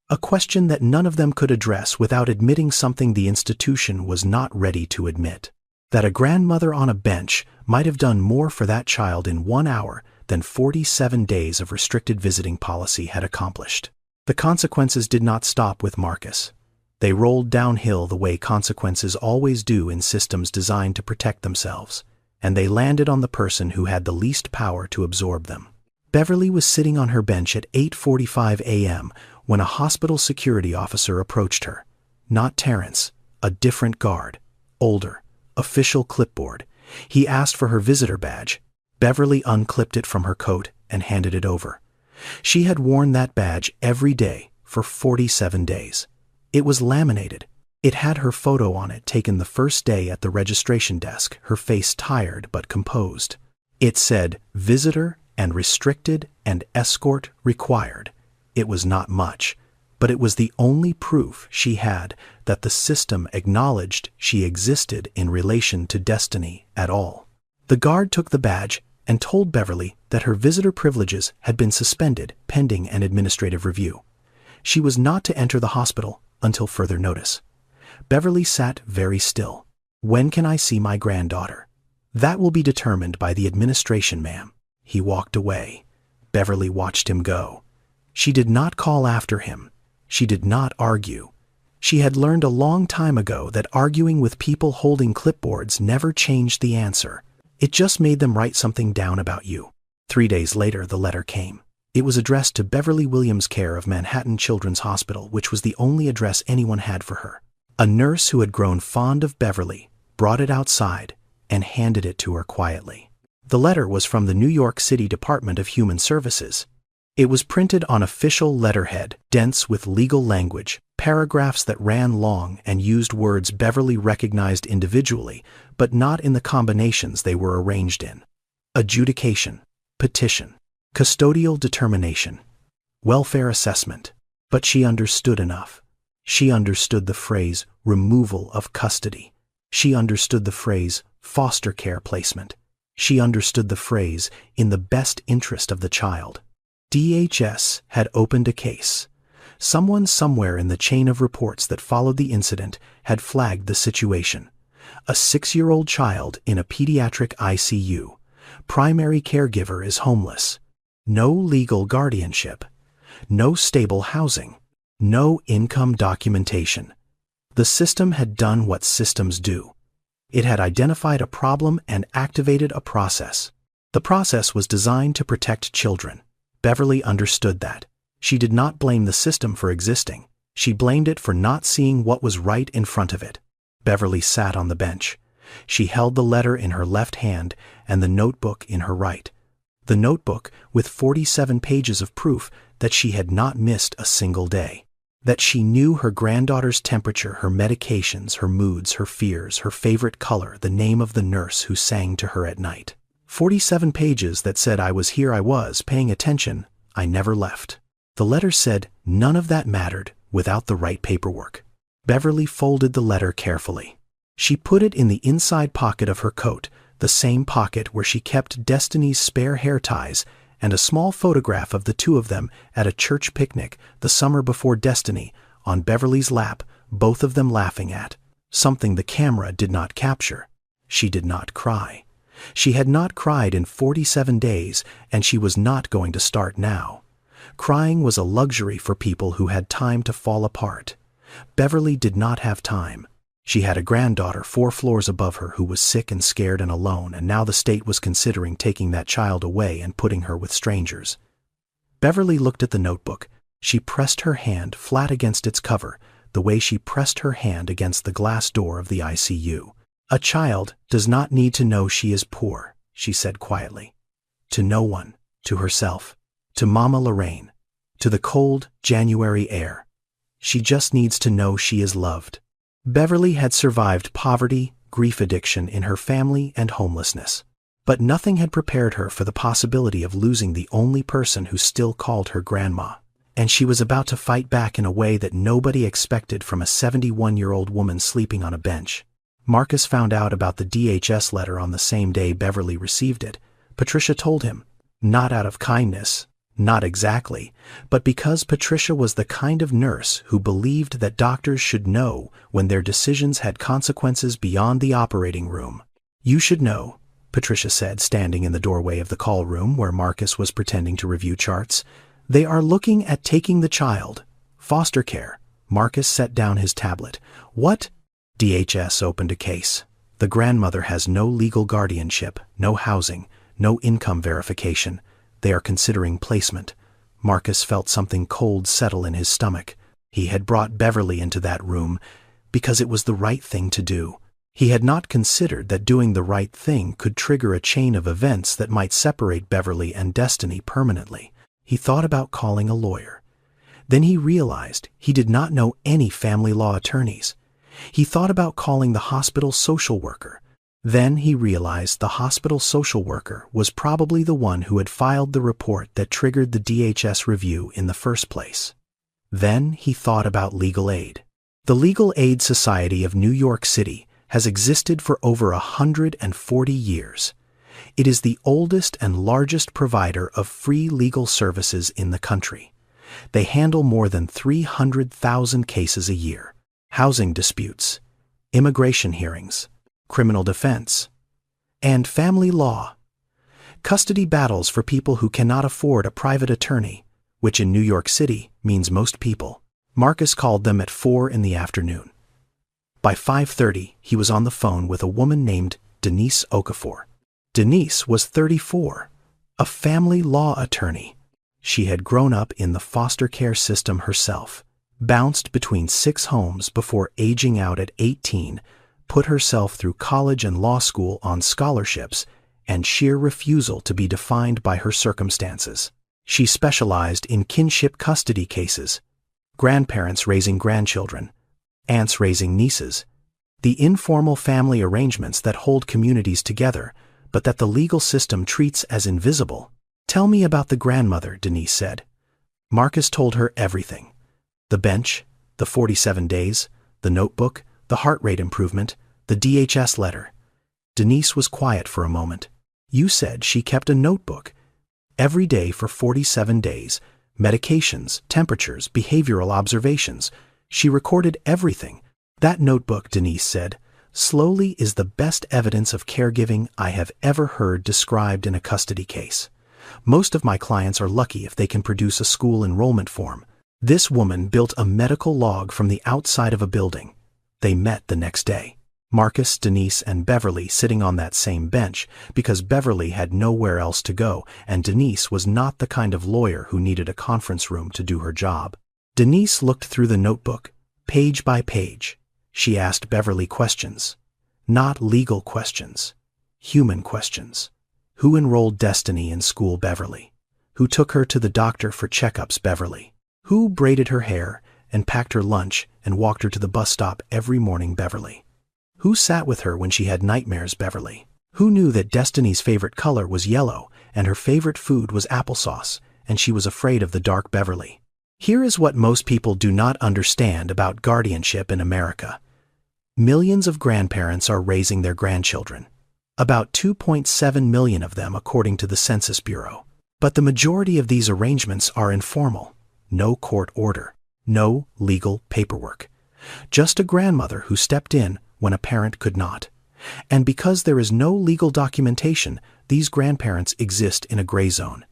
A question that none of them could address without admitting something the institution was not ready to admit. That a grandmother on a bench might have done more for that child in 1 hour than 47 days of restricted visiting policy had accomplished. The consequences did not stop with Marcus. They rolled downhill the way consequences always do in systems designed to protect themselves, and they landed on the person who had the least power to absorb them. Beverly was sitting on her bench at 8:45 a.m. when a hospital security officer approached her. Not Terrence, A different guard. Older. Official clipboard. He asked for her visitor badge. Beverly unclipped it from her coat and handed it over. She had worn that badge every day for 47 days. It was laminated. It had her photo on it taken the first day at the registration desk, her face tired but composed. It said, "Visitor and restricted and escort required." It was not much, but it was the only proof she had that the system acknowledged she existed in relation to Destiny at all. The guard took the badge and told Beverly that her visitor privileges had been suspended pending an administrative review. She was not to enter the hospital until further notice. Beverly sat very still. "When can I see my granddaughter?" "That will be determined by the administration, ma'am." He walked away. Beverly watched him go. She did not call after him. She did not argue. She had learned a long time ago that arguing with people holding clipboards never changed the answer. It just made them write something down about you. 3 days later, the letter came. It was addressed to Beverly Williams' care of Manhattan Children's Hospital, which was the only address anyone had for her. A nurse who had grown fond of Beverly brought it outside and handed it to her quietly. The letter was from the New York City Department of Human Services. It was printed on official letterhead, dense with legal language, paragraphs that ran long and used words Beverly recognized individually, but not in the combinations they were arranged in. Adjudication, petition, custodial determination, welfare assessment. But she understood enough. She understood the phrase removal of custody. She understood the phrase foster care placement. She understood the phrase in the best interest of the child. DHS had opened a case. Someone somewhere in the chain of reports that followed the incident had flagged the situation. A 6-year-old child in a pediatric ICU. Primary caregiver is homeless. No legal guardianship. No stable housing. No income documentation. The system had done what systems do. It had identified a problem and activated a process. The process was designed to protect children. Beverly understood that. She did not blame the system for existing. She blamed it for not seeing what was right in front of it. Beverly sat on the bench. She held the letter in her left hand and the notebook in her right. The notebook with 47 pages of proof that she had not missed a single day. That she knew her granddaughter's temperature, her medications, her moods, her fears, her favorite color, the name of the nurse who sang to her at night. 47 pages that said, "I was here, I was, paying attention, I never left." The letter said none of that mattered without the right paperwork. Beverly folded the letter carefully. She put it in the inside pocket of her coat, the same pocket where she kept Destiny's spare hair ties and a small photograph of the two of them at a church picnic the summer before Destiny, on Beverly's lap, both of them laughing at something the camera did not capture. She did not cry. She had not cried in 47 days, and she was not going to start now. Crying was a luxury for people who had time to fall apart. Beverly did not have time. She had a granddaughter 4 floors above her who was sick and scared and alone, and now the state was considering taking that child away and putting her with strangers. Beverly looked at the notebook. She pressed her hand flat against its cover, the way she pressed her hand against the glass door of the ICU. "A child does not need to know she is poor," she said quietly. To no one, to herself, to Mama Lorraine, to the cold January air. She just needs to know she is loved. Beverly had survived poverty, grief addiction in her family, and homelessness. But nothing had prepared her for the possibility of losing the only person who still called her grandma. And she was about to fight back in a way that nobody expected from a 71-year-old woman sleeping on a bench. Marcus found out about the DHS letter on the same day Beverly received it. Patricia told him, not out of kindness, not exactly, but because Patricia was the kind of nurse who believed that doctors should know when their decisions had consequences beyond the operating room. "You should know," Patricia said, standing in the doorway of the call room where Marcus was pretending to review charts. "They are looking at taking the child. Foster care." Marcus set down his tablet. "What?" DHS opened a case. The grandmother has no legal guardianship, no housing, no income verification. They are considering placement. Marcus felt something cold settle in his stomach. He had brought Beverly into that room. because it was the right thing to do. He had not considered that doing the right thing could trigger a chain of events that might separate Beverly and Destiny permanently. He thought about calling a lawyer. Then he realized he did not know any family law attorneys. He thought about calling the hospital social worker. Then he realized the hospital social worker was probably the one who had filed the report that triggered the DHS review in the first place. Then he thought about legal aid. The Legal Aid Society of New York City has existed for over 140 years. It is the oldest and largest provider of free legal services in the country. They handle more than 300,000 cases a year: housing disputes, immigration hearings, criminal defense, and family law. Custody battles for people who cannot afford a private attorney, which in New York City means most people. Marcus called them at 4 in the afternoon. By 5:30, he was on the phone with a woman named Denise Okafor. Denise was 34, a family law attorney. She had grown up in the foster care system herself, bounced between 6 homes before aging out at 18, put herself through college and law school on scholarships and sheer refusal to be defined by her circumstances. She specialized in kinship custody cases, grandparents raising grandchildren, aunts raising nieces, the informal family arrangements that hold communities together, but that the legal system treats as invisible. "Tell me about the grandmother," Denise said. Marcus told her everything: the bench, the 47 days, the notebook, the heart rate improvement, the DHS letter. Denise was quiet for a moment. "You said she kept a notebook every day for 47 days, medications, temperatures, behavioral observations. She recorded everything." "That notebook," Denise said, "slowly is the best evidence of caregiving I have ever heard described in a custody case. Most of my clients are lucky if they can produce a school enrollment form. This woman built a medical log from the outside of a building." They met the next day. Marcus, Denise, and Beverly sitting on that same bench because Beverly had nowhere else to go, and Denise was not the kind of lawyer who needed a conference room to do her job. Denise looked through the notebook, page by page. She asked Beverly questions. Not legal questions. Human questions. Who enrolled Destiny in school, Beverly? Who took her to the doctor for checkups, Beverly? Who braided her hair and packed her lunch and walked her to the bus stop every morning, Beverly? Who sat with her when she had nightmares, Beverly? Who knew that Destiny's favorite color was yellow and her favorite food was applesauce, and she was afraid of the dark, Beverly? Here is what most people do not understand about guardianship in America. Millions of grandparents are raising their grandchildren. About 2.7 million of them, according to the Census Bureau. But the majority of these arrangements are informal. No court order. No legal paperwork. Just a grandmother who stepped in when a parent could not. And because there is no legal documentation, these grandparents exist in a gray zone.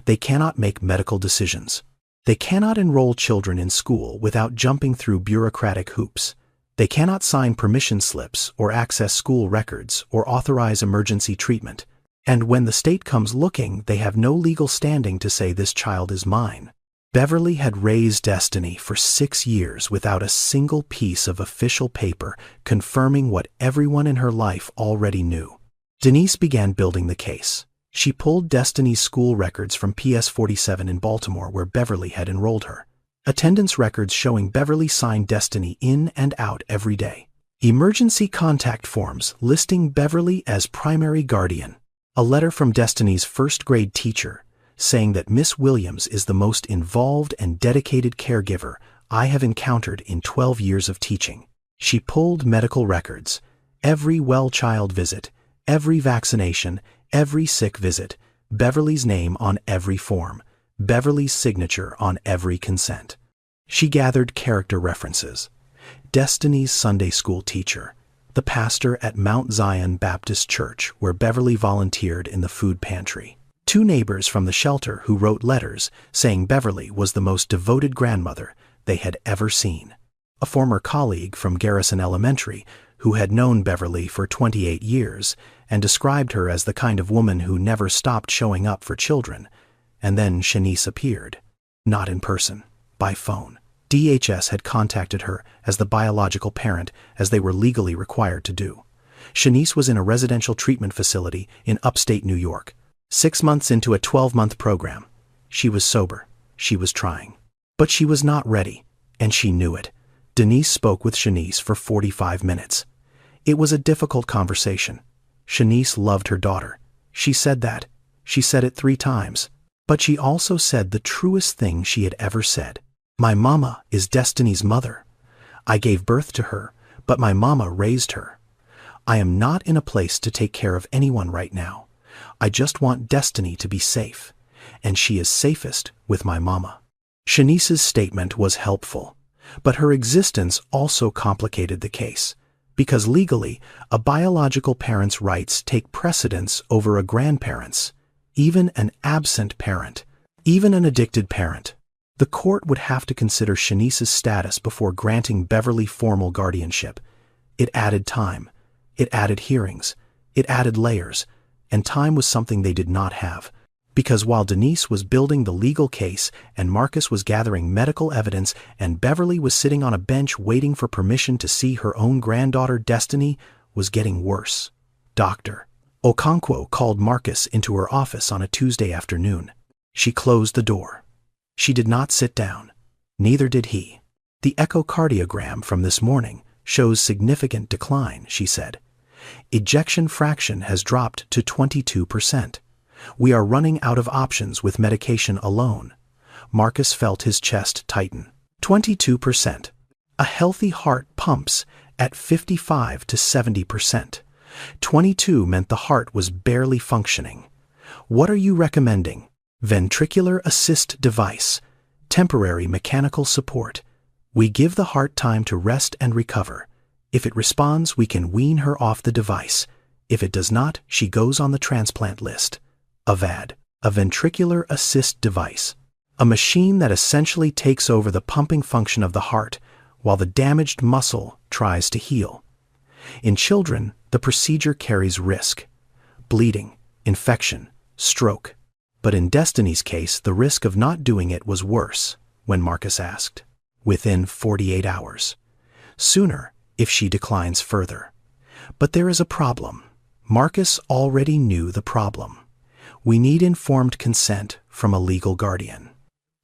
They cannot make medical decisions. They cannot enroll children in school without jumping through bureaucratic hoops. They cannot sign permission slips or access school records or authorize emergency treatment. And when the state comes looking, they have no legal standing to say this child is mine. Beverly had raised Destiny for 6 years without a single piece of official paper confirming what everyone in her life already knew. Denise began building the case. She pulled Destiny's school records from PS 47 in Baltimore, where Beverly had enrolled her. Attendance records showing Beverly signed Destiny in and out every day. Emergency contact forms listing Beverly as primary guardian. A letter from Destiny's first-grade teacher saying that Miss Williams is the most involved and dedicated caregiver I have encountered in 12 years of teaching. She pulled medical records, every well child visit, every vaccination, every sick visit, Beverly's name on every form, Beverly's signature on every consent. She gathered character references. Destiny's Sunday school teacher, the pastor at Mount Zion Baptist Church where Beverly volunteered in the food pantry. 2 neighbors from the shelter who wrote letters saying Beverly was the most devoted grandmother they had ever seen. A former colleague from Garrison Elementary who had known Beverly for 28 years and described her as the kind of woman who never stopped showing up for children. And then Shanice appeared. Not in person, by phone. DHS had contacted her as the biological parent, as they were legally required to do. Shanice was in a residential treatment facility in upstate New York. 6 months into a 12-month program. She was sober. She was trying. But she was not ready, and she knew it. Denise spoke with Shanice for 45 minutes. It was a difficult conversation. Shanice loved her daughter. She said that. She said it 3 times. But she also said the truest thing she had ever said. My mama is Destiny's mother. I gave birth to her, but my mama raised her. I am not in a place to take care of anyone right now. I just want Destiny to be safe, and she is safest with my mama. Shanice's statement was helpful, but her existence also complicated the case, because legally, a biological parent's rights take precedence over a grandparent's, even an absent parent, even an addicted parent. The court would have to consider Shanice's status before granting Beverly formal guardianship. It added time. It added hearings. It added layers. And time was something they did not have. Because while Denise was building the legal case and Marcus was gathering medical evidence and Beverly was sitting on a bench waiting for permission to see her own granddaughter Destiny, was getting worse. Dr. Okonkwo called Marcus into her office on a Tuesday afternoon. She closed the door. She did not sit down. Neither did he. The echocardiogram from this morning shows significant decline, she said. Ejection fraction has dropped to 22%. We are running out of options with medication alone. Marcus felt his chest tighten. 22%. A healthy heart pumps at 55 to 70%. 22 meant the heart was barely functioning. What are you recommending? Ventricular assist device. Temporary mechanical support. We give the heart time to rest and recover. If it responds, we can wean her off the device. If it does not, she goes on the transplant list. A VAD, a ventricular assist device, a machine that essentially takes over the pumping function of the heart while the damaged muscle tries to heal. In children, the procedure carries risk: bleeding, infection, stroke. But in Destiny's case, the risk of not doing it was worse, when Marcus asked. Within 48 hours. Sooner, if she declines further. But there is a problem. Marcus already knew the problem. We need informed consent from a legal guardian.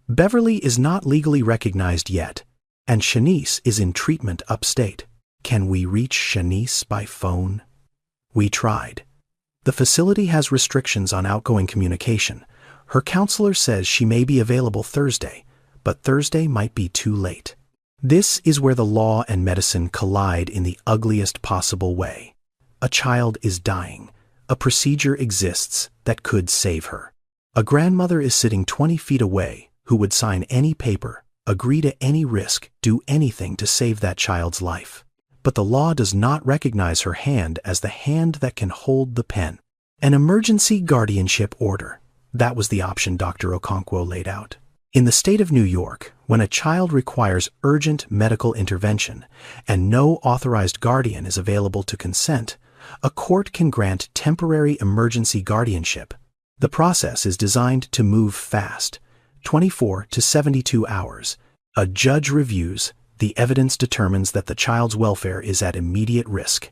Beverly is not legally recognized yet, and Shanice is in treatment upstate. Can we reach Shanice by phone? We tried. The facility has restrictions on outgoing communication. Her counselor says she may be available Thursday, but Thursday might be too late. This is where the law and medicine collide in the ugliest possible way. A child is dying. A procedure exists that could save her. A grandmother is sitting 20 feet away who would sign any paper, agree to any risk, do anything to save that child's life. But the law does not recognize her hand as the hand that can hold the pen. An emergency guardianship order. That was the option Dr. Okonkwo laid out. In the state of New York, when a child requires urgent medical intervention and no authorized guardian is available to consent, a court can grant temporary emergency guardianship. The process is designed to move fast, 24 to 72 hours. A judge reviews, the evidence determines that the child's welfare is at immediate risk,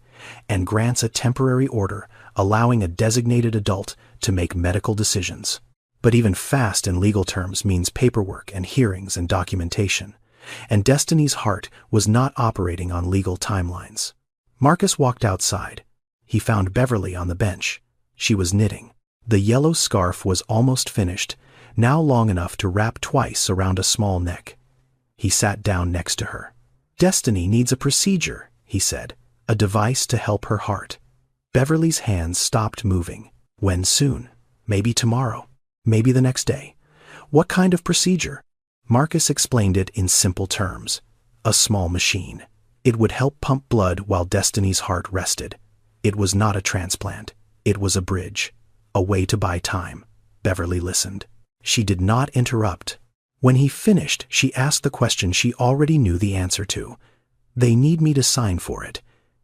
and grants a temporary order allowing a designated adult to make medical decisions. But even fast in legal terms means paperwork and hearings and documentation, and Destiny's heart was not operating on legal timelines. Marcus walked outside. He found Beverly on the bench. She was knitting. The yellow scarf was almost finished, now long enough to wrap twice around a small neck. He sat down next to her. Destiny needs a procedure, he said, a device to help her heart. Beverly's hands stopped moving. When soon? Maybe tomorrow. Maybe the next day. What kind of procedure? Marcus explained it in simple terms. A small machine. It would help pump blood while Destiny's heart rested. It was not a transplant. It was a bridge. A way to buy time. Beverly listened. She did not interrupt. When he finished, she asked the question she already knew the answer to. They need me to sign for it.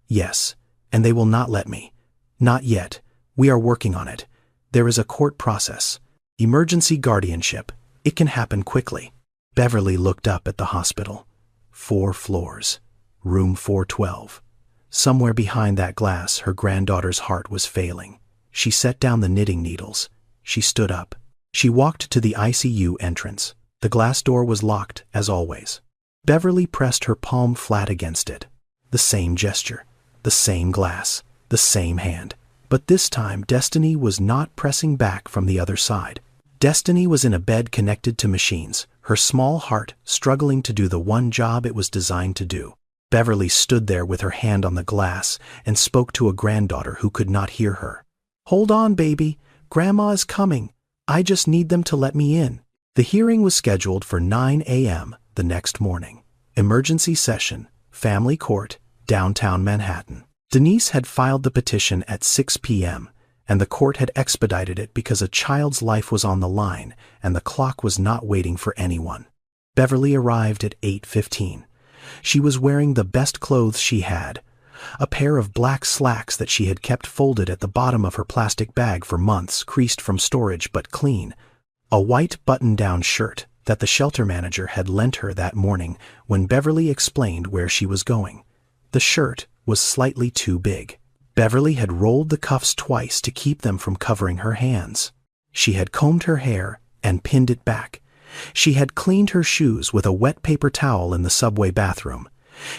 Yes, and they will not let me. Not yet. We are working on it. There is a court process. Emergency guardianship. It can happen quickly. Beverly looked up at the hospital. 4 floors. Room 412. Somewhere behind that glass, her granddaughter's heart was failing. She set down the knitting needles. She stood up. She walked to the ICU entrance. The glass door was locked, as always. Beverly pressed her palm flat against it. The same gesture, the same glass, the same hand. But this time, Destiny was not pressing back from the other side. Destiny was in a bed connected to machines, her small heart struggling to do the one job it was designed to do. Beverly stood there with her hand on the glass and spoke to a granddaughter who could not hear her. "Hold on, baby. Grandma is coming. I just need them to let me in." The hearing was scheduled for 9 a.m. the next morning. Emergency session, family court, downtown Manhattan. Denise had filed the petition at 6 p.m., and the court had expedited it because a child's life was on the line and the clock was not waiting for anyone. Beverly arrived at 8:15. She was wearing the best clothes she had, a pair of black slacks that she had kept folded at the bottom of her plastic bag for months, creased from storage but clean, a white button-down shirt that the shelter manager had lent her that morning when Beverly explained where she was going. The shirt was slightly too big. Beverly had rolled the cuffs twice to keep them from covering her hands. She had combed her hair and pinned it back. She had cleaned her shoes with a wet paper towel in the subway bathroom.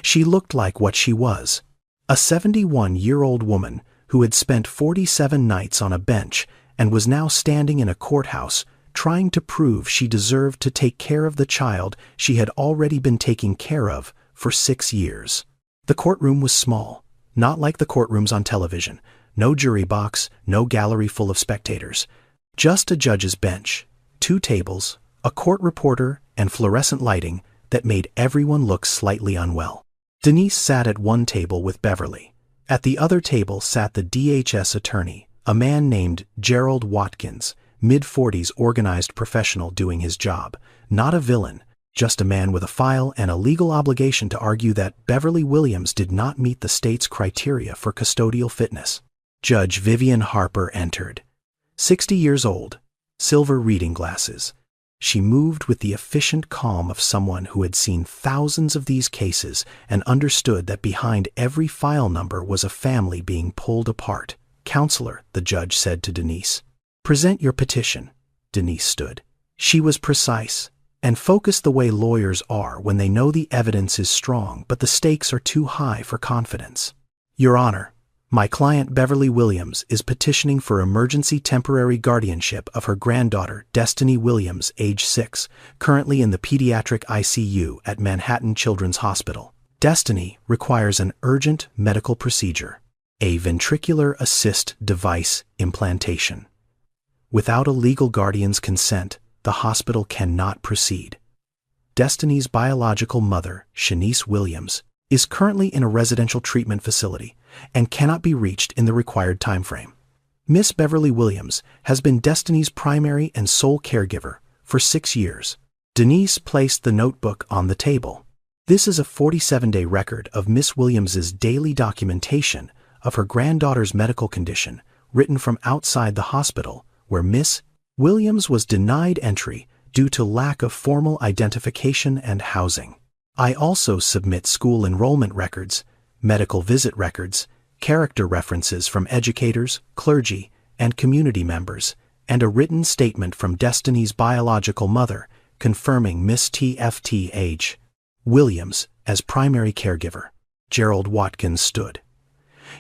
She looked like what she was, a 71-year-old woman who had spent 47 nights on a bench and was now standing in a courthouse trying to prove she deserved to take care of the child she had already been taking care of for 6 years. The courtroom was small, not like the courtrooms on television. No jury box, no gallery full of spectators. Just a judge's bench, 2 tables, a court reporter, and fluorescent lighting that made everyone look slightly unwell. Denise sat at one table with Beverly. At the other table sat the DHS attorney, a man named Gerald Watkins, mid-40s organized professional doing his job. Not a villain, just a man with a file and a legal obligation to argue that Beverly Williams did not meet the state's criteria for custodial fitness. Judge Vivian Harper entered. 60 years old, silver reading glasses. She moved with the efficient calm of someone who had seen thousands of these cases and understood that behind every file number was a family being pulled apart. "Counselor," the judge said to Denise. "Present your petition." Denise stood. She was precise and focused the way lawyers are when they know the evidence is strong but the stakes are too high for confidence. "Your Honor, my client Beverly Williams is petitioning for emergency temporary guardianship of her granddaughter Destiny Williams, age 6, currently in the pediatric ICU at Manhattan Children's Hospital. Destiny requires an urgent medical procedure, a ventricular assist device implantation. Without a legal guardian's consent, the hospital cannot proceed. Destiny's biological mother, Shanice Williams, is currently in a residential treatment facility and cannot be reached in the required timeframe. Miss Beverly Williams has been Destiny's primary and sole caregiver for 6 years." Denise placed the notebook on the table. This is a 47-day record of Miss Williams's daily documentation of her granddaughter's medical condition, written from outside the hospital, where Miss Williams was denied entry due to lack of formal identification and housing. I also submit school enrollment records, medical visit records, character references from educators, clergy, and community members, and a written statement from Destiny's biological mother confirming Miss T.F.T.H. Williams as primary caregiver." Gerald Watkins stood.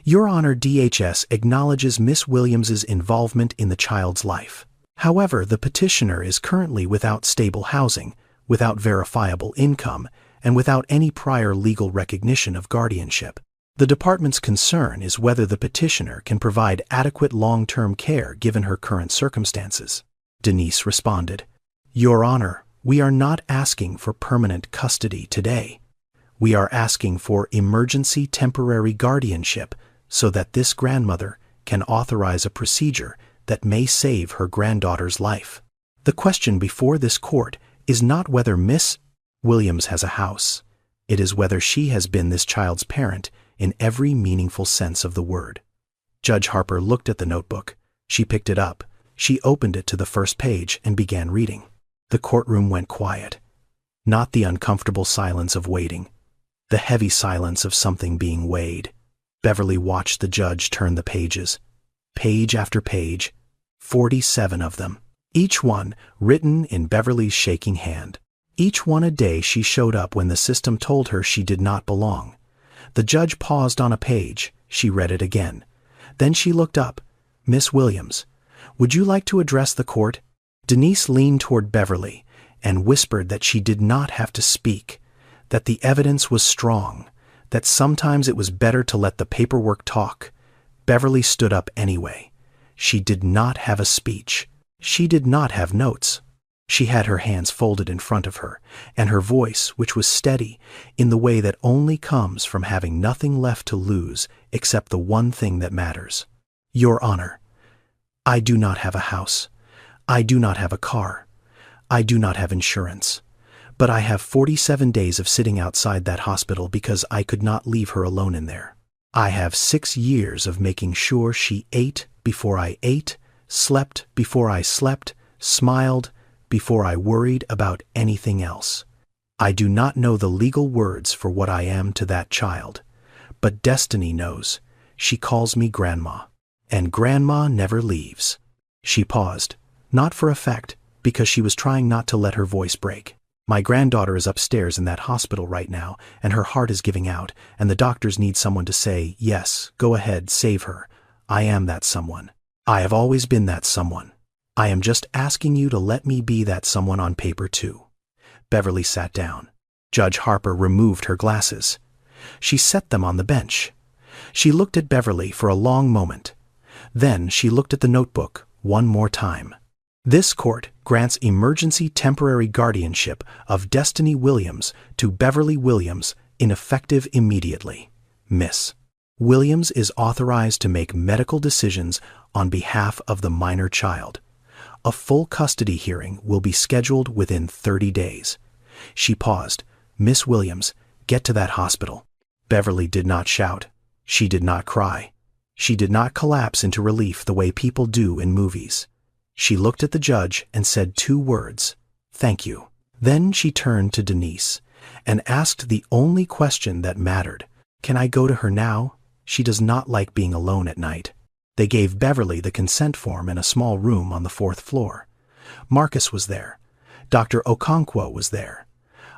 "Your Honor, DHS acknowledges Miss Williams's involvement in the child's life. However, the petitioner is currently without stable housing, without verifiable income, and without any prior legal recognition of guardianship. The department's concern is whether the petitioner can provide adequate long-term care given her current circumstances." Denise responded, "Your Honor, we are not asking for permanent custody today. We are asking for emergency temporary guardianship so that this grandmother can authorize a procedure that may save her granddaughter's life. The question before this court is not whether Miss Williams has a house. It is whether she has been this child's parent in every meaningful sense of the word." Judge Harper looked at the notebook. She picked it up. She opened it to the first page and began reading. The courtroom went quiet. Not the uncomfortable silence of waiting, the heavy silence of something being weighed. Beverly watched the judge turn the pages. Page after page, 47 of them. Each one written in Beverly's shaking hand. Each one a day she showed up when the system told her she did not belong. The judge paused on a page. She read it again. Then she looked up. "Miss Williams, would you like to address the court?" Denise leaned toward Beverly and whispered that she did not have to speak, that the evidence was strong, that sometimes it was better to let the paperwork talk. Beverly stood up anyway. She did not have a speech. She did not have notes. She had her hands folded in front of her, and her voice, which was steady, in the way that only comes from having nothing left to lose except the one thing that matters. "Your Honor, I do not have a house. I do not have a car. I do not have insurance. But I have 47 days of sitting outside that hospital because I could not leave her alone in there. I have 6 years of making sure she ate before I ate, slept before I slept, smiled before I worried about anything else. I do not know the legal words for what I am to that child, but destiny knows. She calls me Grandma, and Grandma never leaves." She paused, not for effect, because she was trying not to let her voice break. "My granddaughter is upstairs in that hospital right now, and her heart is giving out, and the doctors need someone to say, 'Yes, go ahead, save her.' I am that someone. I have always been that someone. I am just asking you to let me be that someone on paper too." Beverly sat down. Judge Harper removed her glasses. She set them on the bench. She looked at Beverly for a long moment. Then she looked at the notebook one more time. "This court grants emergency temporary guardianship of Destiny Williams to Beverly Williams, ineffective immediately. Miss Williams is authorized to make medical decisions on behalf of the minor child. A full custody hearing will be scheduled within 30 days. She paused. "Miss Williams, get to that hospital." Beverly did not shout. She did not cry. She did not collapse into relief the way people do in movies. She looked at the judge and said 2 words, "Thank you." Then she turned to Denise and asked the only question that mattered. "Can I go to her now? She does not like being alone at night." They gave Beverly the consent form in a small room on the 4th floor. Marcus was there. Dr. Okonkwo was there.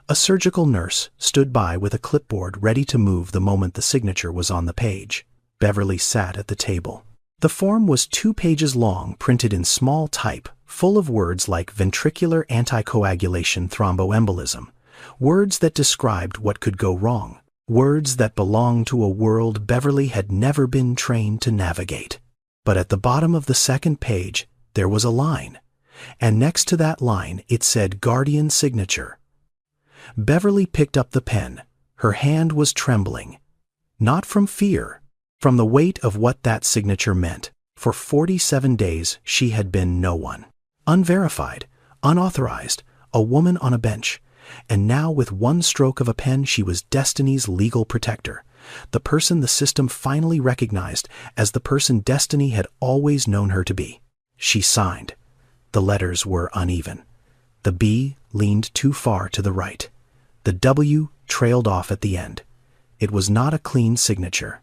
A surgical nurse stood by with a clipboard ready to move the moment the signature was on the page. Beverly sat at the table. The form was 2 pages long, printed in small type, full of words like ventricular anticoagulation thromboembolism, words that described what could go wrong, words that belonged to a world Beverly had never been trained to navigate. But at the bottom of the 2nd page, there was a line, and next to that line it said guardian signature. Beverly picked up the pen. Her hand was trembling, not from fear, from the weight of what that signature meant. For 47 days she had been no one. Unverified, unauthorized, a woman on a bench. And now with one stroke of a pen she was Destiny's legal protector, the person the system finally recognized as the person Destiny had always known her to be. She signed. The letters were uneven. The B leaned too far to the right. The W trailed off at the end. It was not a clean signature.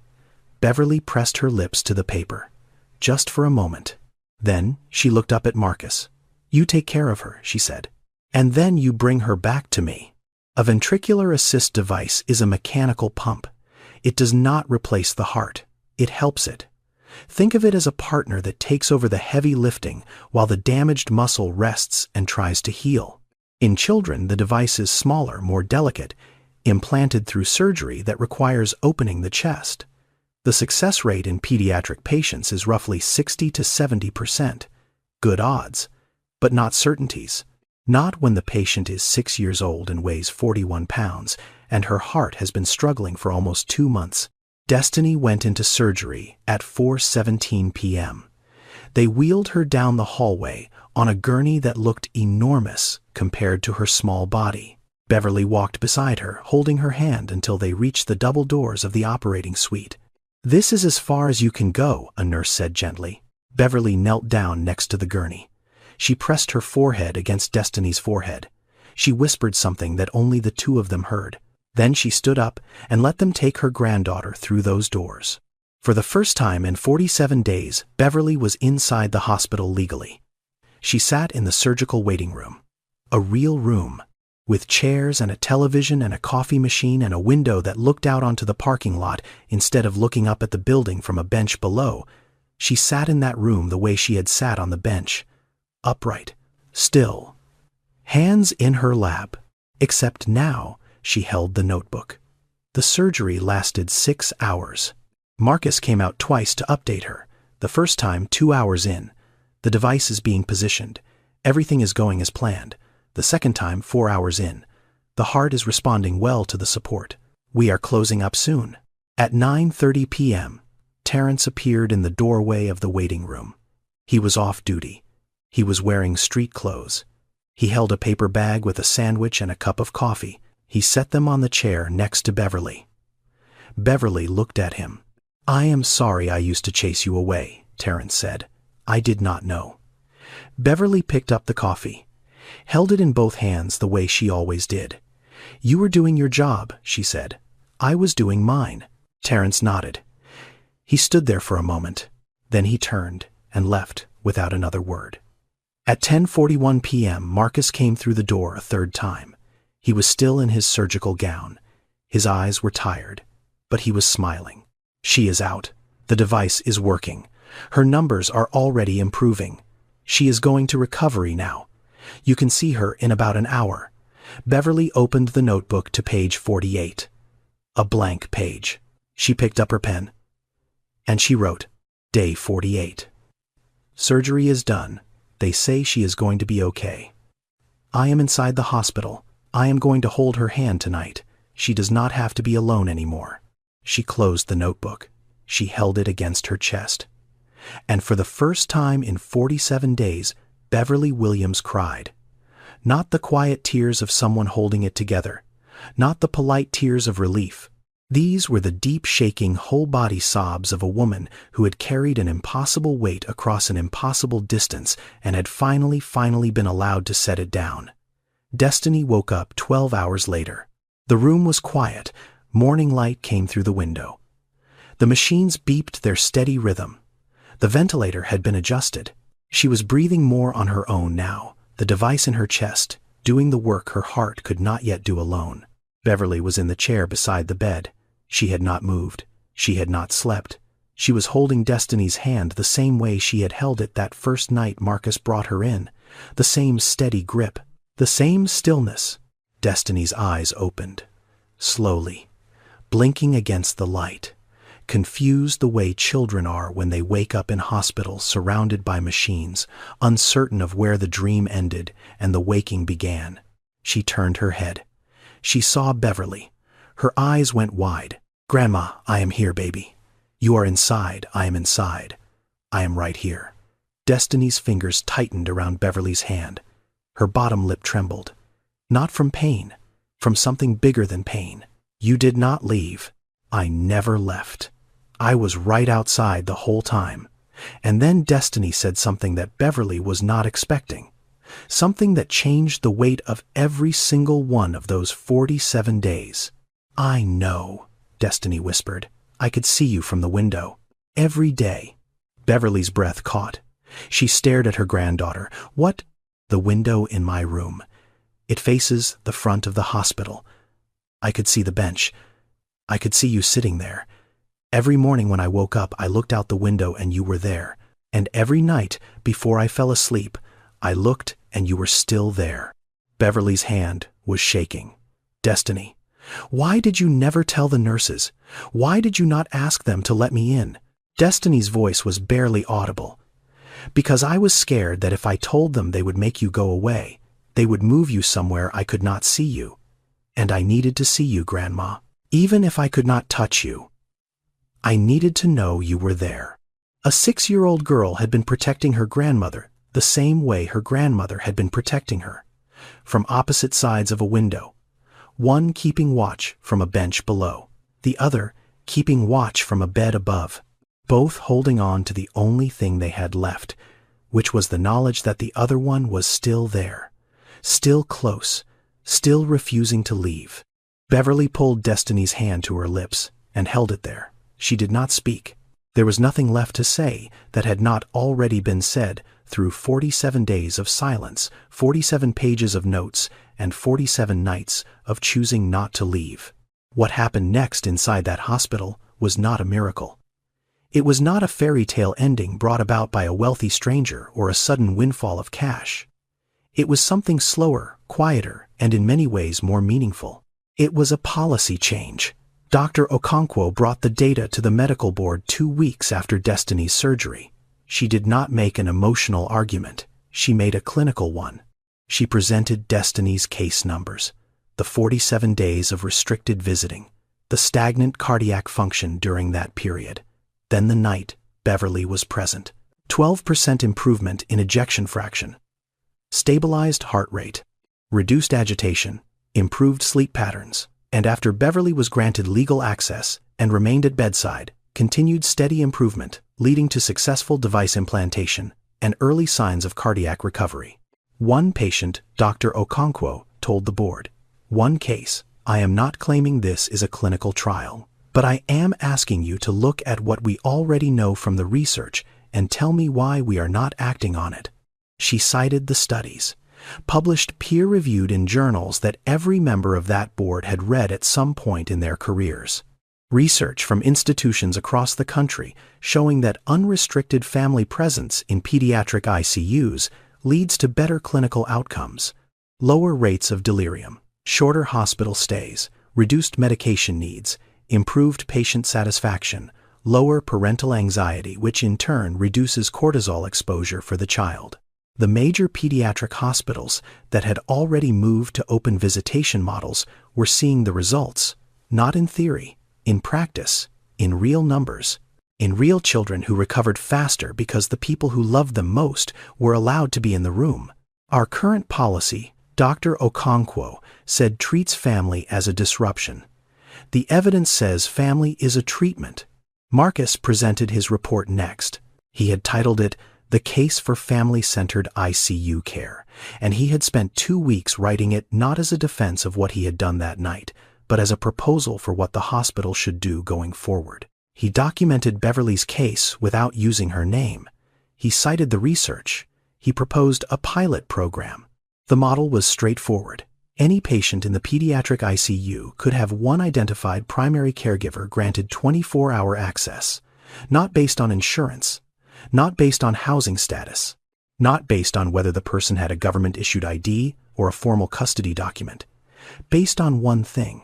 Beverly pressed her lips to the paper, just for a moment. Then she looked up at Marcus. "You take care of her," she said. "And then you bring her back to me." A ventricular assist device is a mechanical pump. It does not replace the heart. It helps it. Think of it as a partner that takes over the heavy lifting while the damaged muscle rests and tries to heal. In children, the device is smaller, more delicate, implanted through surgery that requires opening the chest. The success rate in pediatric patients is roughly 60 to 70%. Good odds, but not certainties. Not when the patient is 6 years old and weighs 41 pounds, and her heart has been struggling for almost 2 months. Destiny went into surgery at 4:17 p.m. They wheeled her down the hallway on a gurney that looked enormous compared to her small body. Beverly walked beside her, holding her hand until they reached the double doors of the operating suite. "This is as far as you can go," a nurse said gently. Beverly knelt down next to the gurney. She pressed her forehead against Destiny's forehead. She whispered something that only the two of them heard. Then she stood up and let them take her granddaughter through those doors. For the first time in 47 days, Beverly was inside the hospital legally. She sat in the surgical waiting room. A real room, with chairs and a television and a coffee machine and a window that looked out onto the parking lot instead of looking up at the building from a bench below. She sat in that room the way she had sat on the bench, upright, still, hands in her lap, except now she held the notebook. The surgery lasted 6 hours. Marcus came out twice to update her, the first time 2 hours in. The device is being positioned. Everything is going as planned. The second time 4 hours in. The heart is responding well to the support. We are closing up soon. At 9:30 p.m., Terrence appeared in the doorway of the waiting room. He was off duty. He was wearing street clothes. He held a paper bag with a sandwich and a cup of coffee. He set them on the chair next to Beverly. Beverly looked at him. "I am sorry I used to chase you away," Terrence said. "I did not know." Beverly picked up the coffee, held it in both hands the way she always did. "You were doing your job," she said. "I was doing mine." Terrence nodded. He stood there for a moment. Then he turned and left without another word. At 10:41 p.m., Marcus came through the door a third time. He was still in his surgical gown. His eyes were tired, but he was smiling. "She is out. The device is working. Her numbers are already improving. She is going to recovery now. You can see her in about an hour." Beverly opened the notebook to page 48. A blank page. She picked up her pen, and she wrote, "Day 48. Surgery is done. They say she is going to be okay. I am inside the hospital. I am going to hold her hand tonight. She does not have to be alone anymore." She closed the notebook. She held it against her chest. And for the first time in 47 days, Beverly Williams cried. Not the quiet tears of someone holding it together. Not the polite tears of relief. These were the deep, shaking, whole-body sobs of a woman who had carried an impossible weight across an impossible distance and had finally been allowed to set it down. Destiny woke up 12 hours later. The room was quiet. Morning light came through the window. The machines beeped their steady rhythm. The ventilator had been adjusted. She was breathing more on her own now, the device in her chest, doing the work her heart could not yet do alone. Beverly was in the chair beside the bed. She had not moved. She had not slept. She was holding Destiny's hand the same way she had held it that first night Marcus brought her in. The same steady grip. The same stillness. Destiny's eyes opened. Slowly. Blinking against the light. Confused the way children are when they wake up in hospitals surrounded by machines, uncertain of where the dream ended and the waking began. She turned her head. She saw Beverly. Her eyes went wide. "Grandma, I am here, baby. You are inside, I am inside. I am right here." Destiny's fingers tightened around Beverly's hand. Her bottom lip trembled. Not from pain, from something bigger than pain. "You did not leave. I never left. I was right outside the whole time." And then Destiny said something that Beverly was not expecting. Something that changed the weight of every single one of those 47 days. "I know," Destiny whispered. "I could see you from the window. Every day." Beverly's breath caught. She stared at her granddaughter. "What?" "The window in my room. It faces the front of the hospital. I could see the bench. I could see you sitting there. Every morning when I woke up, I looked out the window and you were there. And every night, before I fell asleep, I looked and you were still there." Beverly's hand was shaking. "Destiny, why did you never tell the nurses? Why did you not ask them to let me in?" Destiny's voice was barely audible. "Because I was scared that if I told them they would make you go away. They would move you somewhere I could not see you. And I needed to see you, Grandma. Even if I could not touch you. I needed to know you were there." A 6-year-old girl had been protecting her grandmother the same way her grandmother had been protecting her. From opposite sides of a window. One keeping watch from a bench below. The other keeping watch from a bed above. Both holding on to the only thing they had left, which was the knowledge that the other one was still there. Still close, still refusing to leave. Beverly pulled Destiny's hand to her lips and held it there. She did not speak. There was nothing left to say that had not already been said through 47 days of silence, 47 pages of notes, and 47 nights of choosing not to leave. What happened next inside that hospital was not a miracle. It was not a fairy tale ending brought about by a wealthy stranger or a sudden windfall of cash. It was something slower, quieter, and in many ways more meaningful. It was a policy change. Dr. Okonkwo brought the data to the medical board 2 weeks after Destiny's surgery. She did not make an emotional argument. She made a clinical one. She presented Destiny's case numbers, the 47 days of restricted visiting, the stagnant cardiac function during that period. Then the night Beverly was present. 12% improvement in ejection fraction, stabilized heart rate, reduced agitation, improved sleep patterns, and after Beverly was granted legal access and remained at bedside, continued steady improvement, leading to successful device implantation and early signs of cardiac recovery. One patient, Dr. Okonkwo, told the board, "One case. I am not claiming this is a clinical trial, but I am asking you to look at what we already know from the research and tell me why we are not acting on it." She cited the studies, published peer-reviewed in journals that every member of that board had read at some point in their careers. Research from institutions across the country showing that unrestricted family presence in pediatric ICUs leads to better clinical outcomes, lower rates of delirium, shorter hospital stays, reduced medication needs, improved patient satisfaction, lower parental anxiety, which in turn reduces cortisol exposure for the child. The major pediatric hospitals that had already moved to open visitation models were seeing the results, not in theory, in practice, in real numbers, in real children who recovered faster because the people who loved them most were allowed to be in the room. Our current policy, Dr. Okonkwo said, treats family as a disruption. The evidence says family is a treatment. Marcus presented his report next. He had titled it, "The Case for Family-Centered ICU Care," and he had spent 2 weeks writing it not as a defense of what he had done that night, but as a proposal for what the hospital should do going forward. He documented Beverly's case without using her name. He cited the research. He proposed a pilot program. The model was straightforward. Any patient in the pediatric ICU could have one identified primary caregiver granted 24-hour access, not based on insurance, not based on housing status, not based on whether the person had a government-issued ID or a formal custody document, based on one thing.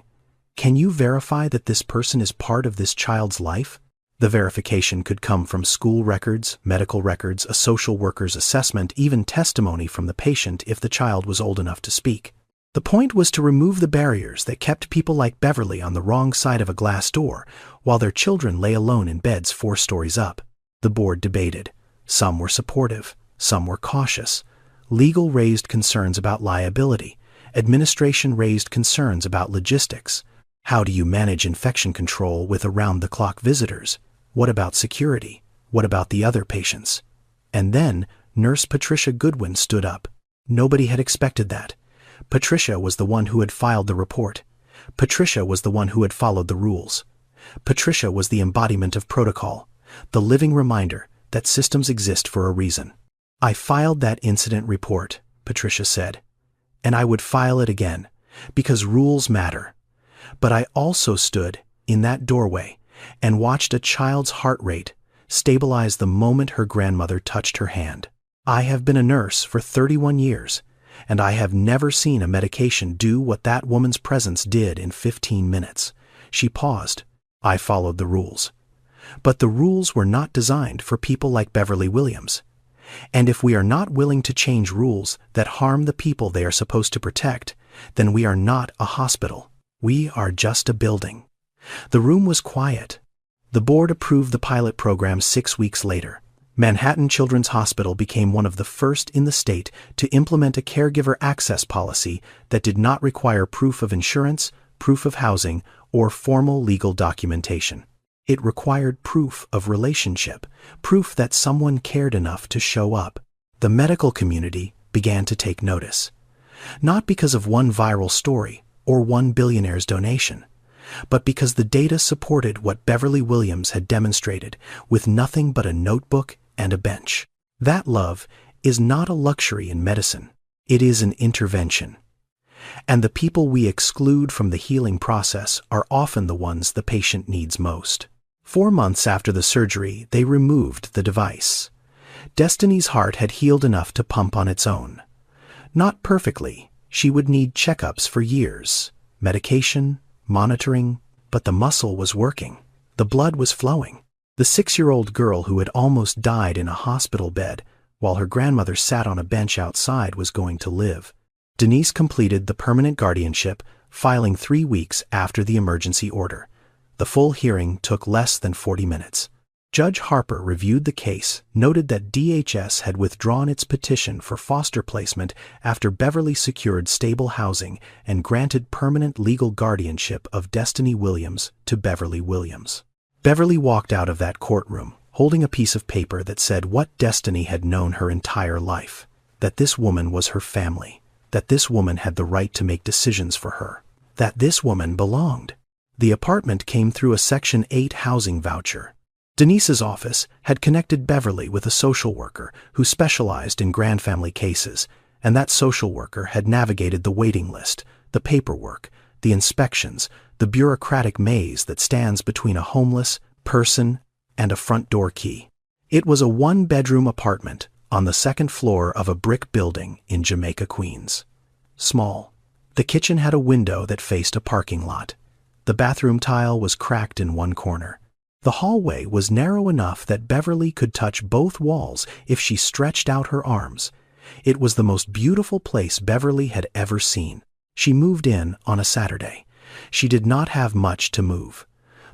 Can you verify that this person is part of this child's life? The verification could come from school records, medical records, a social worker's assessment, even testimony from the patient if the child was old enough to speak. The point was to remove the barriers that kept people like Beverly on the wrong side of a glass door while their children lay alone in beds 4 stories up. The board debated. Some were supportive, some were cautious. Legal raised concerns about liability. Administration raised concerns about logistics. How do you manage infection control with around-the-clock visitors? What about security? What about the other patients? And then Nurse Patricia Goodwin stood up. Nobody had expected that. Patricia was the one who had filed the report. Patricia was the one who had followed the rules. Patricia was the embodiment of protocol, the living reminder that systems exist for a reason. "I filed that incident report," Patricia said, "and I would file it again, because rules matter. But I also stood in that doorway and watched a child's heart rate stabilize the moment her grandmother touched her hand. I have been a nurse for 31 years, and I have never seen a medication do what that woman's presence did in 15 minutes. She paused. I followed the rules. But the rules were not designed for people like Beverly Williams. And if we are not willing to change rules that harm the people they are supposed to protect, then we are not a hospital. We are just a building." The room was quiet. The board approved the pilot program 6 weeks later. Manhattan Children's Hospital became one of the first in the state to implement a caregiver access policy that did not require proof of insurance, proof of housing, or formal legal documentation. It required proof of relationship, proof that someone cared enough to show up. The medical community began to take notice. Not because of one viral story or one billionaire's donation, but because the data supported what Beverly Williams had demonstrated with nothing but a notebook and a bench. That love is not a luxury in medicine. It is an intervention. And the people we exclude from the healing process are often the ones the patient needs most. 4 months after the surgery, they removed the device. Destiny's heart had healed enough to pump on its own. Not perfectly. She would need checkups for years, medication, monitoring, but the muscle was working. The blood was flowing. The 6-year-old girl who had almost died in a hospital bed while her grandmother sat on a bench outside was going to live. Denise completed the permanent guardianship, filing 3 weeks after the emergency order. The full hearing took less than 40 minutes. Judge Harper reviewed the case, noted that DHS had withdrawn its petition for foster placement after Beverly secured stable housing and granted permanent legal guardianship of Destiny Williams to Beverly Williams. Beverly walked out of that courtroom, holding a piece of paper that said what Destiny had known her entire life, that this woman was her family, that this woman had the right to make decisions for her, that this woman belonged. The apartment came through a Section 8 housing voucher. Denise's office had connected Beverly with a social worker who specialized in grandfamily cases, and that social worker had navigated the waiting list, the paperwork, the inspections, the bureaucratic maze that stands between a homeless person and a front door key. It was a 1-bedroom apartment on the 2nd floor of a brick building in Jamaica, Queens. Small. The kitchen had a window that faced a parking lot. The bathroom tile was cracked in one corner. The hallway was narrow enough that Beverly could touch both walls if she stretched out her arms. It was the most beautiful place Beverly had ever seen. She moved in on a Saturday. She did not have much to move.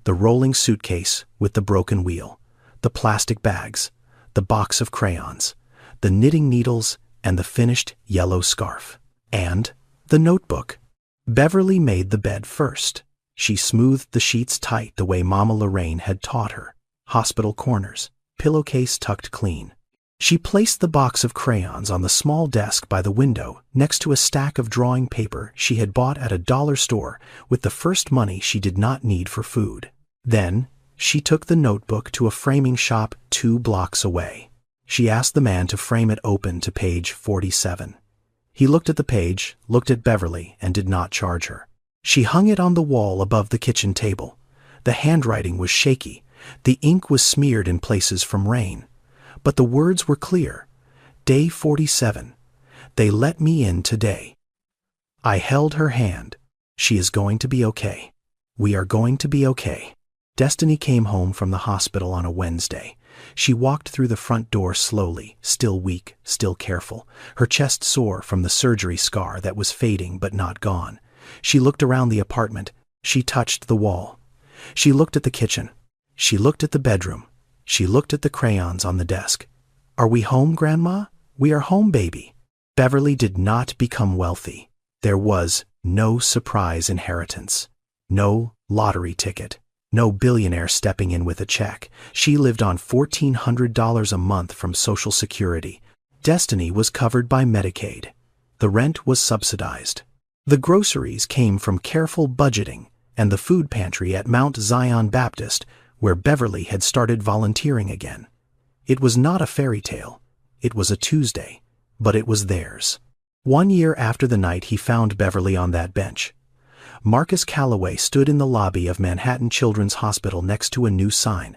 The rolling suitcase with the broken wheel, the plastic bags, the box of crayons, the knitting needles, and the finished yellow scarf. And the notebook. Beverly made the bed first. She smoothed the sheets tight the way Mama Lorraine had taught her. Hospital corners, pillowcase tucked clean. She placed the box of crayons on the small desk by the window next to a stack of drawing paper she had bought at a dollar store with the first money she did not need for food. Then, she took the notebook to a framing shop 2 blocks away. She asked the man to frame it open to page 47. He looked at the page, looked at Beverly, and did not charge her. She hung it on the wall above the kitchen table. The handwriting was shaky. The ink was smeared in places from rain. But the words were clear. Day 47. They let me in today. I held her hand. She is going to be okay. We are going to be okay. Destiny came home from the hospital on a Wednesday. She walked through the front door slowly, still weak, still careful, her chest sore from the surgery scar that was fading but not gone. She looked around the apartment. She touched the wall. She looked at the kitchen. She looked at the bedroom. She looked at the crayons on the desk. Are we home, Grandma? We are home, baby. Beverly did not become wealthy. There was no surprise inheritance. No lottery ticket. No billionaire stepping in with a check. She lived on $1,400 a month from Social Security. Destiny was covered by Medicaid. The rent was subsidized. The groceries came from careful budgeting and the food pantry at Mount Zion Baptist, where Beverly had started volunteering again. It was not a fairy tale. It was a Tuesday, but it was theirs. 1 year after the night he found Beverly on that bench, Marcus Calloway stood in the lobby of Manhattan Children's Hospital next to a new sign.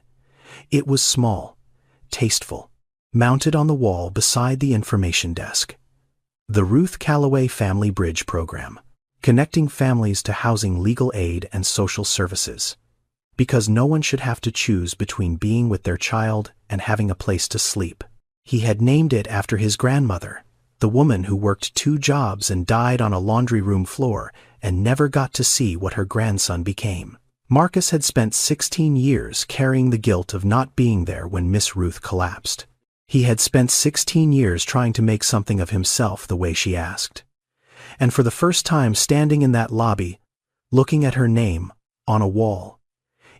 It was small, tasteful, mounted on the wall beside the information desk. The Ruth Calloway Family Bridge Program, connecting families to housing, legal aid, and social services. Because no one should have to choose between being with their child and having a place to sleep. He had named it after his grandmother, the woman who worked 2 jobs and died on a laundry room floor and never got to see what her grandson became. Marcus had spent 16 years carrying the guilt of not being there when Miss Ruth collapsed. He had spent 16 years trying to make something of himself the way she asked. And for the first time standing in that lobby, looking at her name on a wall,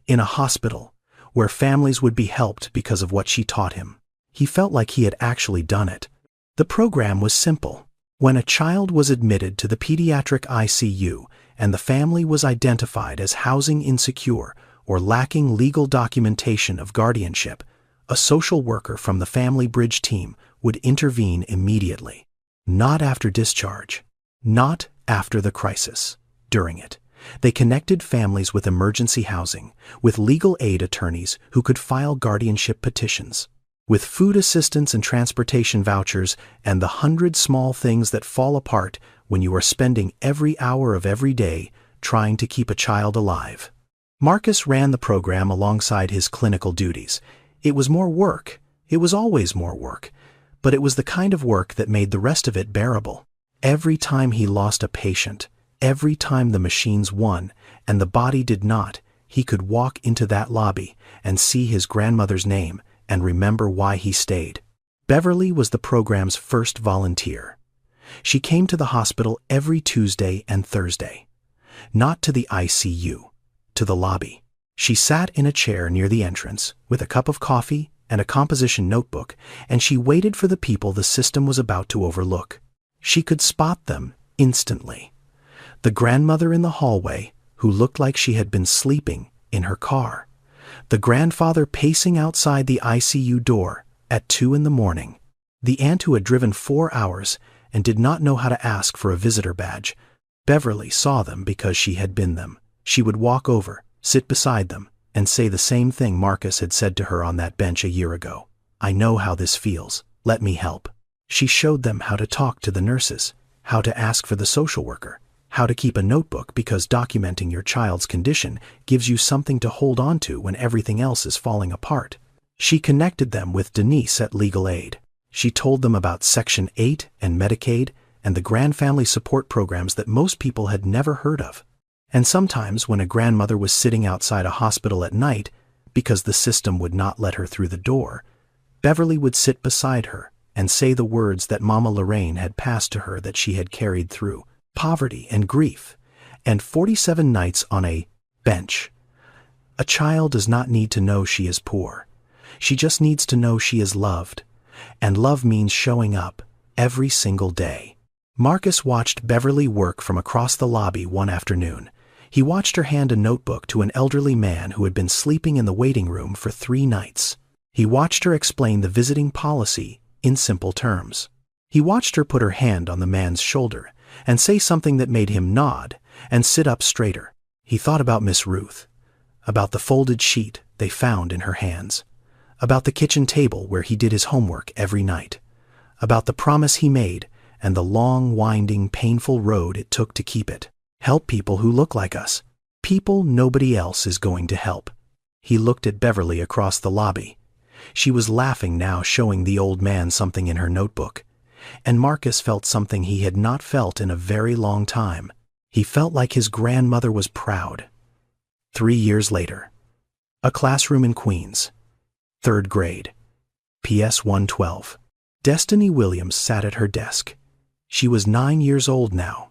in a hospital where families would be helped because of what she taught him, he felt like he had actually done it. The program was simple. When a child was admitted to the pediatric ICU and the family was identified as housing insecure or lacking legal documentation of guardianship, a social worker from the Family Bridge team would intervene immediately. Not after discharge, not after the crisis, during it. They connected families with emergency housing, with legal aid attorneys who could file guardianship petitions, with food assistance and transportation vouchers, and the 100 small things that fall apart when you are spending every hour of every day trying to keep a child alive. Marcus ran the program alongside his clinical duties. It was more work. It was always more work. But it was the kind of work that made the rest of it bearable. Every time he lost a patient, every time the machines won and the body did not, he could walk into that lobby and see his grandmother's name and remember why he stayed. Beverly was the program's first volunteer. She came to the hospital every Tuesday and Thursday. Not to the ICU, to the lobby. She sat in a chair near the entrance with a cup of coffee and a composition notebook, and she waited for the people the system was about to overlook. She could spot them instantly. The grandmother in the hallway, who looked like she had been sleeping in her car. The grandfather pacing outside the ICU door at 2 a.m. The aunt who had driven 4 hours and did not know how to ask for a visitor badge. Beverly saw them because she had been them. She would walk over, sit beside them, and say the same thing Marcus had said to her on that bench a year ago. "I know how this feels. Let me help." She showed them how to talk to the nurses, how to ask for the social worker, how to keep a notebook because documenting your child's condition gives you something to hold on to when everything else is falling apart. She connected them with Denise at Legal Aid. She told them about Section 8 and Medicaid and the grand family support programs that most people had never heard of. And sometimes when a grandmother was sitting outside a hospital at night because the system would not let her through the door, Beverly would sit beside her and say the words that Mama Lorraine had passed to her that she had carried through poverty and grief, and 47 nights on a bench. A child does not need to know she is poor. She just needs to know she is loved. And love means showing up every single day. Marcus watched Beverly work from across the lobby one afternoon. He watched her hand a notebook to an elderly man who had been sleeping in the waiting room for 3 nights. He watched her explain the visiting policy in simple terms. He watched her put her hand on the man's shoulder and say something that made him nod and sit up straighter. He thought about Miss Ruth, about the folded sheet they found in her hands, about the kitchen table where he did his homework every night, about the promise he made and the long, winding, painful road it took to keep it. Help people who look like us. People nobody else is going to help. He looked at Beverly across the lobby. She was laughing now, showing the old man something in her notebook. And Marcus felt something he had not felt in a very long time. He felt like his grandmother was proud. 3 years later. A classroom in Queens. 3rd grade. PS 112. Destiny Williams sat at her desk. She was 9 years old now.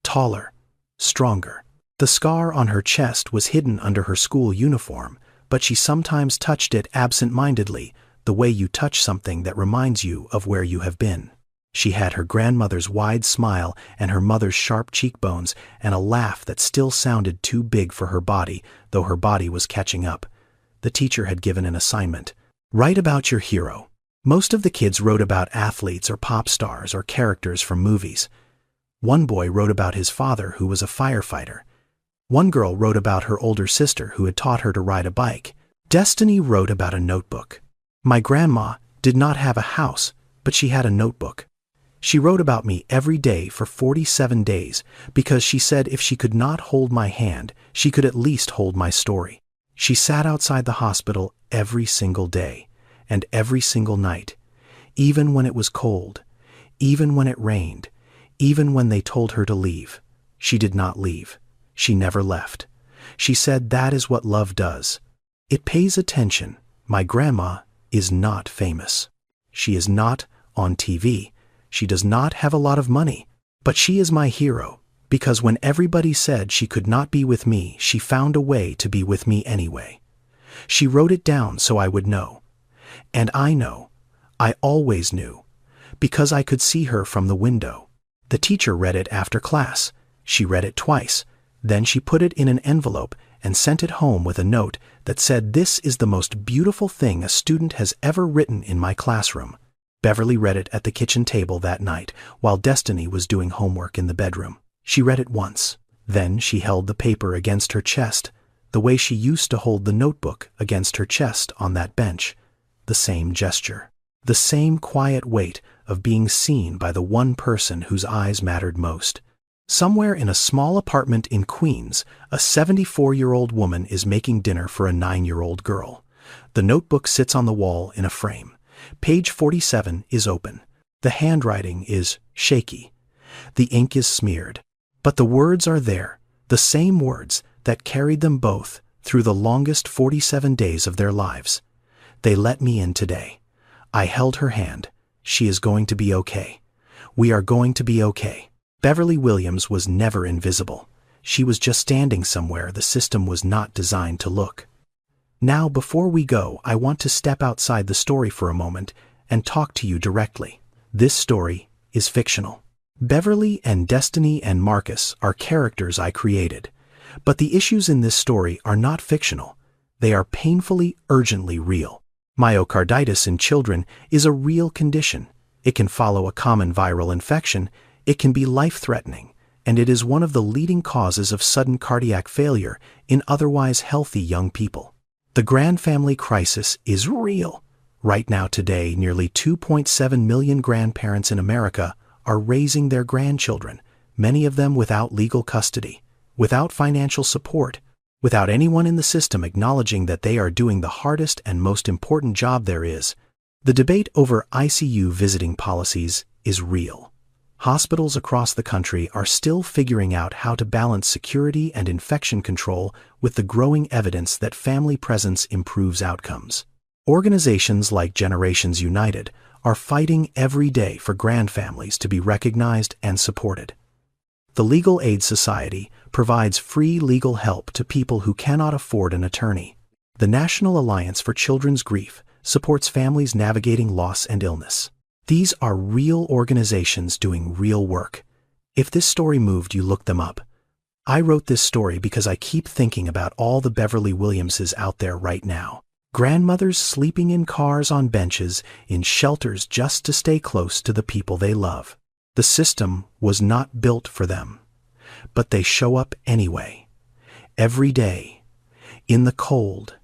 Taller. Stronger. The scar on her chest was hidden under her school uniform, but she sometimes touched it absent-mindedly, the way you touch something that reminds you of where you have been. She had her grandmother's wide smile and her mother's sharp cheekbones and a laugh that still sounded too big for her body, though her body was catching up. The teacher had given an assignment. Write about your hero. Most of the kids wrote about athletes or pop stars or characters from movies. One boy wrote about his father, who was a firefighter. One girl wrote about her older sister, who had taught her to ride a bike. Destiny wrote about a notebook. My grandma did not have a house, but she had a notebook. She wrote about me every day for 47 days because she said if she could not hold my hand, she could at least hold my story. She sat outside the hospital every single day and every single night, even when it was cold, even when it rained, even when they told her to leave. She did not leave. She never left. She said that is what love does. It pays attention. My grandma is not famous. She is not on TV. She does not have a lot of money, but she is my hero because when everybody said she could not be with me, she found a way to be with me anyway. She wrote it down so I would know. And I know. I always knew because I could see her from the window. The teacher read it after class. She read it twice. Then she put it in an envelope and sent it home with a note that said, "This is the most beautiful thing a student has ever written in my classroom." Beverly read it at the kitchen table that night while Destiny was doing homework in the bedroom. She read it once. Then she held the paper against her chest, the way she used to hold the notebook against her chest on that bench. The same gesture. The same quiet weight of being seen by the one person whose eyes mattered most. Somewhere in a small apartment in Queens, a 74-year-old woman is making dinner for a 9-year-old girl. The notebook sits on the wall in a frame. Page 47 is open. The handwriting is shaky. The ink is smeared. But the words are there, the same words that carried them both through the longest 47 days of their lives. "They let me in today. I held her hand. She is going to be okay. We are going to be okay." Beverly Williams was never invisible. She was just standing somewhere the system was not designed to look. Now, before we go, I want to step outside the story for a moment and talk to you directly. This story is fictional. Beverly and Destiny and Marcus are characters I created. But the issues in this story are not fictional. They are painfully, urgently real. Myocarditis in children is a real condition. It can follow a common viral infection. It can be life-threatening, and it is one of the leading causes of sudden cardiac failure in otherwise healthy young people. The grandfamily crisis is real. Right now today, nearly 2.7 million grandparents in America are raising their grandchildren, many of them without legal custody, without financial support, without anyone in the system acknowledging that they are doing the hardest and most important job there is. The debate over ICU visiting policies is real. Hospitals across the country are still figuring out how to balance security and infection control with the growing evidence that family presence improves outcomes. Organizations like Generations United are fighting every day for grandfamilies to be recognized and supported. The Legal Aid Society provides free legal help to people who cannot afford an attorney. The National Alliance for Children's Grief supports families navigating loss and illness. These are real organizations doing real work. If this story moved you, look them up. I wrote this story because I keep thinking about all the Beverly Williamses out there right now. Grandmothers sleeping in cars on benches, in shelters just to stay close to the people they love. The system was not built for them, but they show up anyway. Every day, in the cold,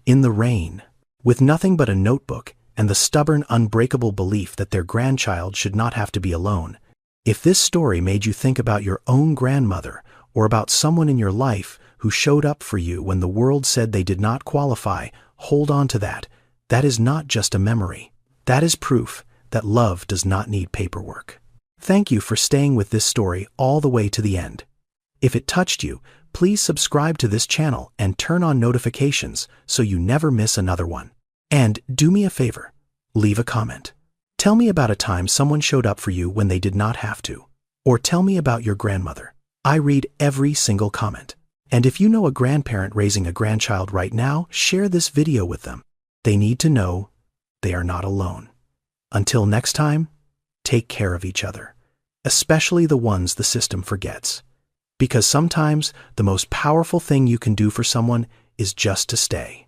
in the rain, with nothing but a notebook and the stubborn, unbreakable belief that their grandchild should not have to be alone. If this story made you think about your own grandmother or about someone in your life who showed up for you when the world said they did not qualify, hold on to that. That is not just a memory. That is proof that love does not need paperwork. Thank you for staying with this story all the way to the end. If it touched you, please subscribe to this channel and turn on notifications so you never miss another one. And do me a favor, leave a comment. Tell me about a time someone showed up for you when they did not have to. Or tell me about your grandmother. I read every single comment. And if you know a grandparent raising a grandchild right now, share this video with them. They need to know they are not alone. Until next time, take care of each other, especially the ones the system forgets. Because sometimes the most powerful thing you can do for someone is just to stay.